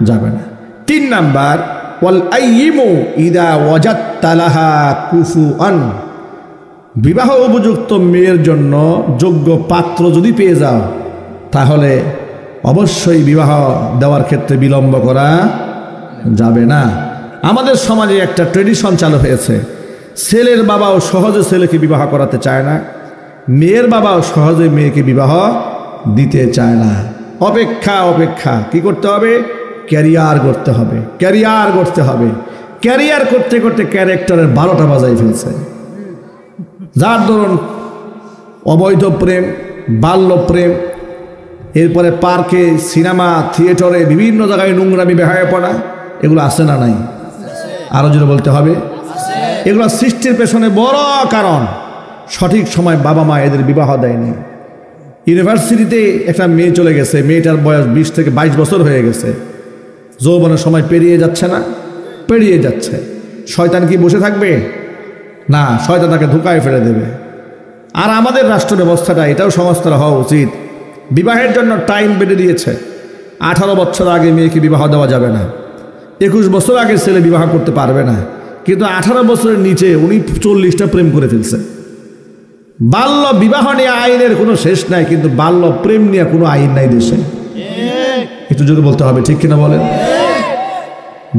যাবে না। তিন নাম্বার ওয়াল আইয়িমু ইযা ওয়াজাদতা লাহা কুফুআন, বিবাহ উপযুক্ত মেয়ের জন্য যোগ্য পাত্র যদি পেয়ে যাও, তাহলে অবশ্যই বিবাহ দেওয়ার ক্ষেত্রে বিলম্ব করা যাবে না। আমাদের সমাজে একটা ট্রেডিশন চালু হয়েছে ছেলের বাবাও সহজে ছেলেকে বিবাহ করাতে চায় না, মেয়ের বাবাও সহজে মেয়েকে বিবাহ দিতে চায় না। অপেক্ষা অপেক্ষা কি করতে হবে? ক্যারিয়ার করতে হবে, ক্যারিয়ার করতে হবে। ক্যারিয়ার করতে করতে ক্যারেক্টারের 12টা বাজাই ফেলছে। যার ধরুন অবৈধ প্রেম, বাল্য প্রেম, এরপরে পার্কে, সিনেমা থিয়েটারে, বিভিন্ন জায়গায় নোংরামি বেহায়াপনা, এগুলো আছে না নাই? আরও জোরে বলতে হবে। এগুলো সৃষ্টির পেছনে বড় কারণ সঠিক সময় বাবা মা এদের বিবাহ দেয়নি। ইউনিভার্সিটিতে একটা মেয়ে চলে গেছে, মেয়েটার বয়স 20 থেকে 22 বছর হয়ে গেছে, যৌবনের সময় পেরিয়ে যাচ্ছে না, পেরিয়ে যাচ্ছে। শয়তান কি বসে থাকবে? না, শয়তান তাকে ধোঁকায় ফেলে দেবে। আর আমাদের রাষ্ট্র ব্যবস্থাটা এটাও সংস্কার হওয়া উচিত। বিবাহের জন্য টাইম বেঁধে দিয়েছে। 18 বছর আগে মেয়েকে বিবাহ দেওয়া যাবে না, 21 বছর আগে ছেলে বিবাহ করতে পারবে না, কিন্তু 18 বছরের নিচে উনি 40টা প্রেম করে ফেলছে। বাল্য বিবাহ নিয়ে আইনের কোনো শেষ নাই, কিন্তু বাল্য প্রেম নিয়ে কোনো আইন নাই দেশে। একটু জোরে বলতে হবে, ঠিক কিনা বলেন?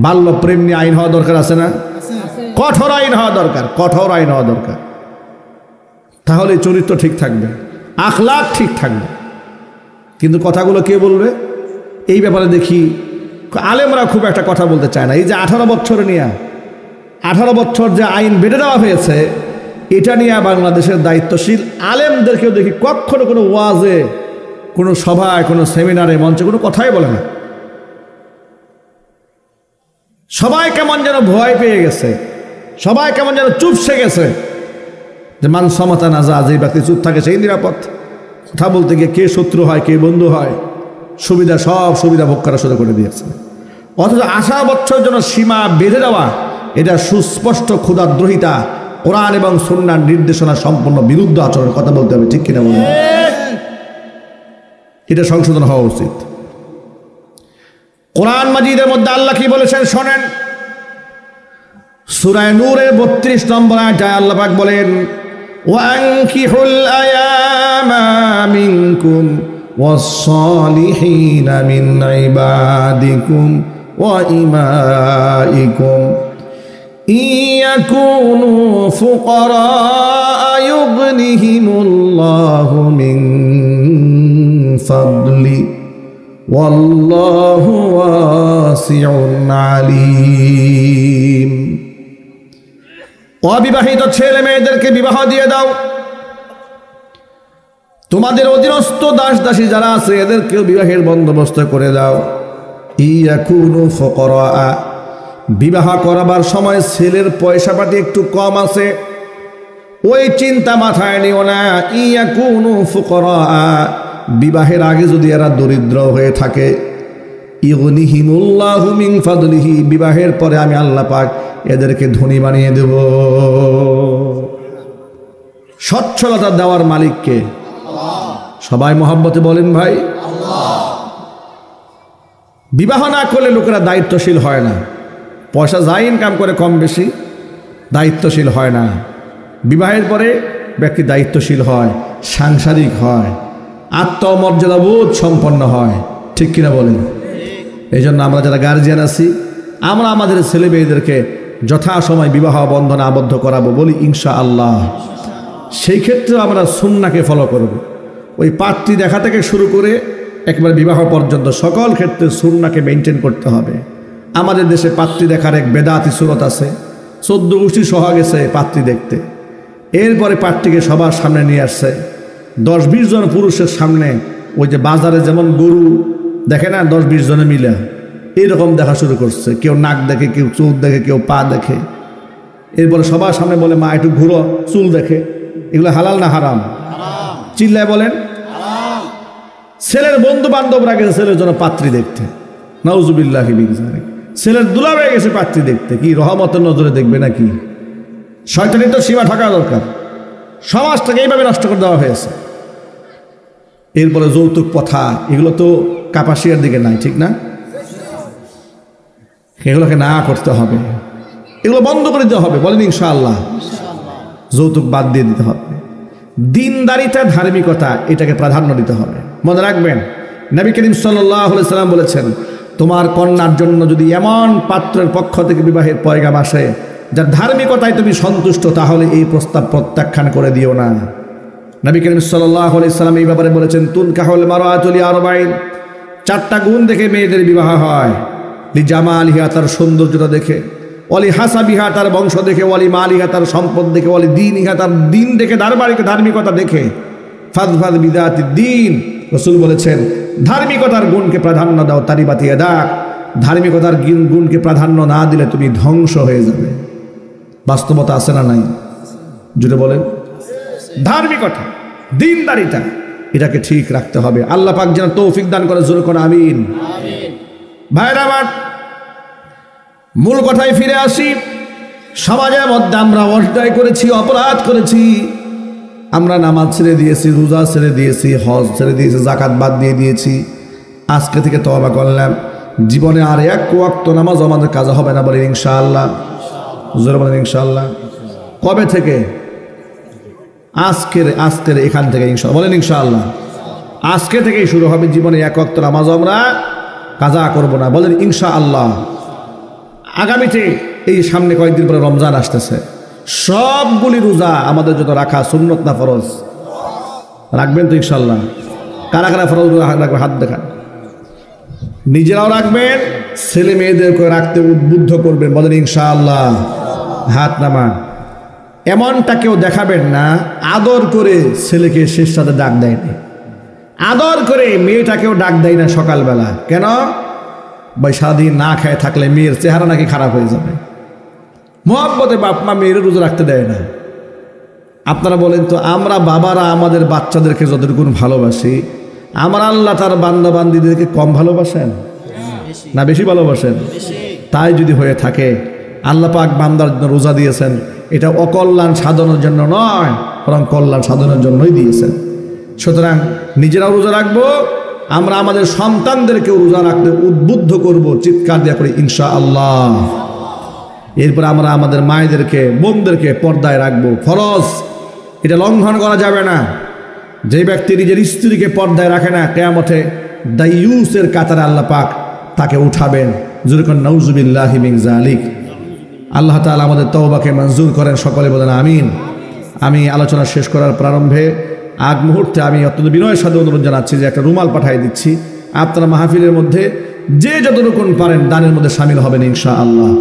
বাল্য প্রেম নিয়ে আইন হওয়া দরকার আছে না? কঠোর আইন হওয়া দরকার, কঠোর আইন হওয়া দরকার। তাহলে চরিত্র ঠিক থাকবে, আখলাক ঠিক থাকবে। কিন্তু কথাগুলো কে বলবে? এই ব্যাপারে দেখি আলেমরা খুব একটা কথা বলতে চায় না। এই যে 18 বছর নিয়ে 18 বছর যে আইন বেঁধে দেওয়া হয়েছে, এটা নিয়ে বাংলাদেশের দায়িত্বশীল আলেমদেরকেও দেখি কখনো কোনো ওয়াজে, কোনো সভায়, কোনো সেমিনারে, মঞ্চে কোনো কথাই বলে না। সবাই কেমন যেন ভয় পেয়ে গেছে, সবাই কেমন যেন চুপসে গেছে, যে মান সমতা না যা, যে ব্যক্তি চুপ থাকে সেই নিরাপদ। কথা বলতে গিয়ে কে শত্রু হয়, কে বন্ধু হয়, সুবিধা সব সুবিধা ভোগ করা শুরু করে দিয়েছে। অথচ 18 বছরের জন্য সীমা বেঁধে দেওয়া, এটা সুস্পষ্ট ক্ষুধাদ্রোহিতা, কোরআন এবং সুন্নাহর নির্দেশনা সম্পূর্ণ বিরুদ্ধ আচরণের কথা বলতে হবে, ঠিক কিনা বলুন? এটা সংশোধন হওয়া উচিত। কোরআন মাজিদের মধ্যে আল্লাহ কি বলেছেন শোনেন। সূরা নূরের 32 নম্বর আয়াতে আল্লাহ পাক বলেন, ওয়ানকিহুল আয়ামা মিনকুম ওয়াস-সালিহিনা মিন ইবাদিকুম ওয়া ইমাইকুম ইয়াকুনু ফুকারা ইউগনিহিমুল্লাহু মিন ফাদলি ওয়াল্লাহু ওয়াসিউন আলীম। অবিবাহিত ছেলে মেয়েদেরকে বিবাহ দিয়ে দাও। তোমাদের অধীনস্থ দাস দাসী যারা আছে এদেরকেও বিবাহের বন্দোবস্ত করে দাও। ইয়াকুনু ফুকারা, বিবাহ করাবার সময় ছেলের পয়সা পাতি একটু কম আছে, ওই চিন্তা মাথায় নিও না। ইয়াকুনু ফুকারা, বিবাহের আগে যদি এরা দরিদ্র হয়ে থাকে, ইগনিহিমুল্লাহু মিন ফাদলিহি, বিবাহের পরে আমি আল্লাহ পাক এদেরকে ধনী বানিয়ে দেব। সচ্ছলতা দেওয়ার মালিককে সবাই মহব্বতে বলেন ভাই আল্লাহ। বিবাহ না করলে লোকেরা দায়িত্বশীল হয় না, পয়সা যা ইনকাম করে কম বেশি দায়িত্বশীল হয় না। বিবাহের পরে ব্যক্তি দায়িত্বশীল হয়, সাংসারিক হয়, আত্মমর্যাদাবোধ সম্পন্ন হয়, ঠিক কিনা বলেন? এই জন্য আমরা যারা গার্জিয়ান আছি, আমরা আমাদের ছেলে মেয়েদেরকে যথাসময় বিবাহ বন্ধনে আবদ্ধ করাবো বলি ইনশাআল্লাহ। সেই ক্ষেত্রে আমরা সুন্নাহকে ফলো করব। ওই পাত্রী দেখা থেকে শুরু করে একবার বিবাহ পর্যন্ত সকল ক্ষেত্রে সুন্নাহকে মেনটেন করতে হবে। আমাদের দেশে পাত্রী দেখার এক বেদাতি সুরত আছে, 14 গোষ্ঠী সহ গেছে পাত্রী দেখতে। এরপরে পাত্রীকে সবার সামনে নিয়ে আসছে, 10-20 জন পুরুষের সামনে। ওই যে বাজারে যেমন গরু দেখে না 10-20 জনে মিলে, এইরকম দেখা শুরু করছে। কেউ নাক দেখে, কেউ চোখ দেখে, কেউ পা দেখে। এরপরে সবার সামনে বলে মা একটু ঘুরো, চুল দেখে। এগুলো হালাল না হারাম? চিল্লায় বলেন। ছেলের বন্ধু বান্ধবরা গেছে ছেলের জন্য পাত্রী দেখতে, নাউজুবিল্লাহি মিন যালিক। ছেলের দুলাভাই গেছে পাত্রী দেখতে, কি রহমতের নজরে দেখবে নাকি? শয়তানি তো সীমা থাকা দরকার। সমাজটাকে এইভাবে নষ্ট করে দেওয়া হয়েছে। এরপরে যৌতুক প্রথা, এগুলো তো কাপাসিয়ার দিকে নাই, ঠিক না? এগুলোকে না করতে হবে, এগুলো বন্ধ করে দিতে হবে, বলেন ইনশাআল্লাহ। যৌতুক বাদ দিয়ে দিতে হবে। দিনদারিতা, ধার্মিকতা, এটাকে প্রাধান্য দিতে হবে। মনে রাখবেন, নবী করিম সাল্লাল্লাহু আলাইহি সাল্লাম বলেছেন, তোমার কন্যার জন্য যদি এমন পাত্রের পক্ষ থেকে বিবাহের পয়গাম আসে যার ধার্মিকতায় তুমি সন্তুষ্ট, তাহলে এই প্রস্তাব প্রত্যাখ্যান করে দিও না। নবী করিম সাল্লাল্লাহু আলাইহি সাল্লাম এই ব্যাপারে বলেছেন, তুনকাহুল মারআতু লিআরবাইন, 4টা গুণ দেখে মেয়েদের বিবাহ হয়। লিজামালিহা, তার সৌন্দর্যতা দেখে, ওয়ালি হাসাবিহা, তার বংশ দেখে, ওয়ালি মালিহা, তার সম্পদ দেখে, ওয়ালি দীনিহা, তার দিন দেখে, ধার্মিকতা দেখে। ফাযফায বিযাতিদ দীন, রাসূল বলেছেন ধার্মিকতার গুণকে প্রাধান্য দাও, তারিবাতি ইয়াদাক, ধার্মিকতার গুণকে প্রাধান্য না দিলে তুমি ধ্বংস হয়ে যাবে। বাস্তবতা আছে না নাই? জুড়ে বলেন। ধার্মিকতা, দিনদারিতা, এটাকে ঠিক রাখতে হবে। আল্লাহ পাক যেন তৌফিক দান করে, জোরে করে আমিন। ভাইরা আমার, মূল কথায় ফিরে আসি। সমাজের মধ্যে আমরা অন্যায় করেছি, অপরাধ করেছি। আমরা নামাজ ছেড়ে দিয়েছি, রোজা ছেড়ে দিয়েছি, হজ ছেড়ে দিয়েছি, জাকাত বাদ দিয়ে দিয়েছি। আজকে থেকে তওবা করলাম, জীবনে আর এক ওয়াক্ত নামাজ আমাদের কাজে হবে না। বলেন ইনশাআল্লাহ। জোরে বলেন ইনশাআল্লাহ। কবে থেকে? আজকের এখান থেকে ইনশাআল্লাহ। বলেন ইনশাআল্লাহ। আজকে থেকেই শুরু হবে, জীবনে এক ওয়াক্ত নামাজ আমরা কাজা করব না। বলেন ইনশাআল্লাহ। আগামীতে এই সামনে কয়েকদিন পরে রমজান আসতেছে, সবগুলি রোজা আমাদের জন্য রাখা সুন্নত না ফরজ? রাখবেন তো ইনশাআল্লাহ? কারা কারা ফরজ রাখবে হাত দেখান। নিজেরাও রাখবেন, ছেলে মেয়েদেরকে রাখতে উদ্বুদ্ধ করবেন। বলেন ইনশাআল্লাহ। হাত নামান। এমনটা কেউ দেখাবেন না আদর করে ছেলেকে শেষ সাথে ডাক দেয় না, আদর করে মেয়েটাকেও ডাক দেয় না সকালবেলা। কেন? ভাই সারাদিন না খেয়ে থাকলে মেয়ের চেহারা নাকি খারাপ হয়ে যাবে। মোহাব্বতে বাপ মা মেয়ের রোজা রাখতে দেয় না। আপনারা বলেন তো, আমরা বাবারা আমাদের বাচ্চাদেরকে যতটুকু ভালোবাসি, আমার আল্লাহ তার বান্দা বান্দিদেরকে কম ভালোবাসেন না বেশি ভালোবাসেন? তাই যদি হয়ে থাকে, আল্লাহ পাক বান্দার জন্য রোজা দিয়েছেন, এটা অকল্যাণ সাধনের জন্য নয়, বরং কল্যাণ সাধনের জন্যই দিয়েছেন। সুতরাং নিজেরাও রোজা রাখবো, আমরা আমাদের সন্তানদেরকেও রোজা রাখতে উদ্বুদ্ধ করব, চিৎকার দিয়ে করে ইনশাআল্লাহ। এরপর আমরা আমাদের মায়েদেরকে, বোনদেরকে পর্দায় রাখবো। ফরজ, এটা লঙ্ঘন করা যাবে না। যে ব্যক্তি নিজের স্ত্রীকে পর্দায় রাখে না, কিয়ামতে দাইয়ুসের কাতারে আল্লাহ পাক তাকে উঠাবেন। যুরকুন নাউজুবিল্লাহি মিন যালিক। আল্লাহ তাআলা আমাদের তওবাকে মঞ্জুর করেন, সকলে বলেন আমিন। আমি আলোচনা শেষ করার প্রারম্ভে আগ মুহূর্তে আমি অত্যন্ত বিনয়ের সাথে অনুরোধ জানাচ্ছি যে একটা রুমাল পাঠিয়ে দিচ্ছি। আপনারা মাহফিলের মধ্যে যে যতটুকু পারেন দানের মধ্যে শামিল হবেন ইনশাআল্লাহ।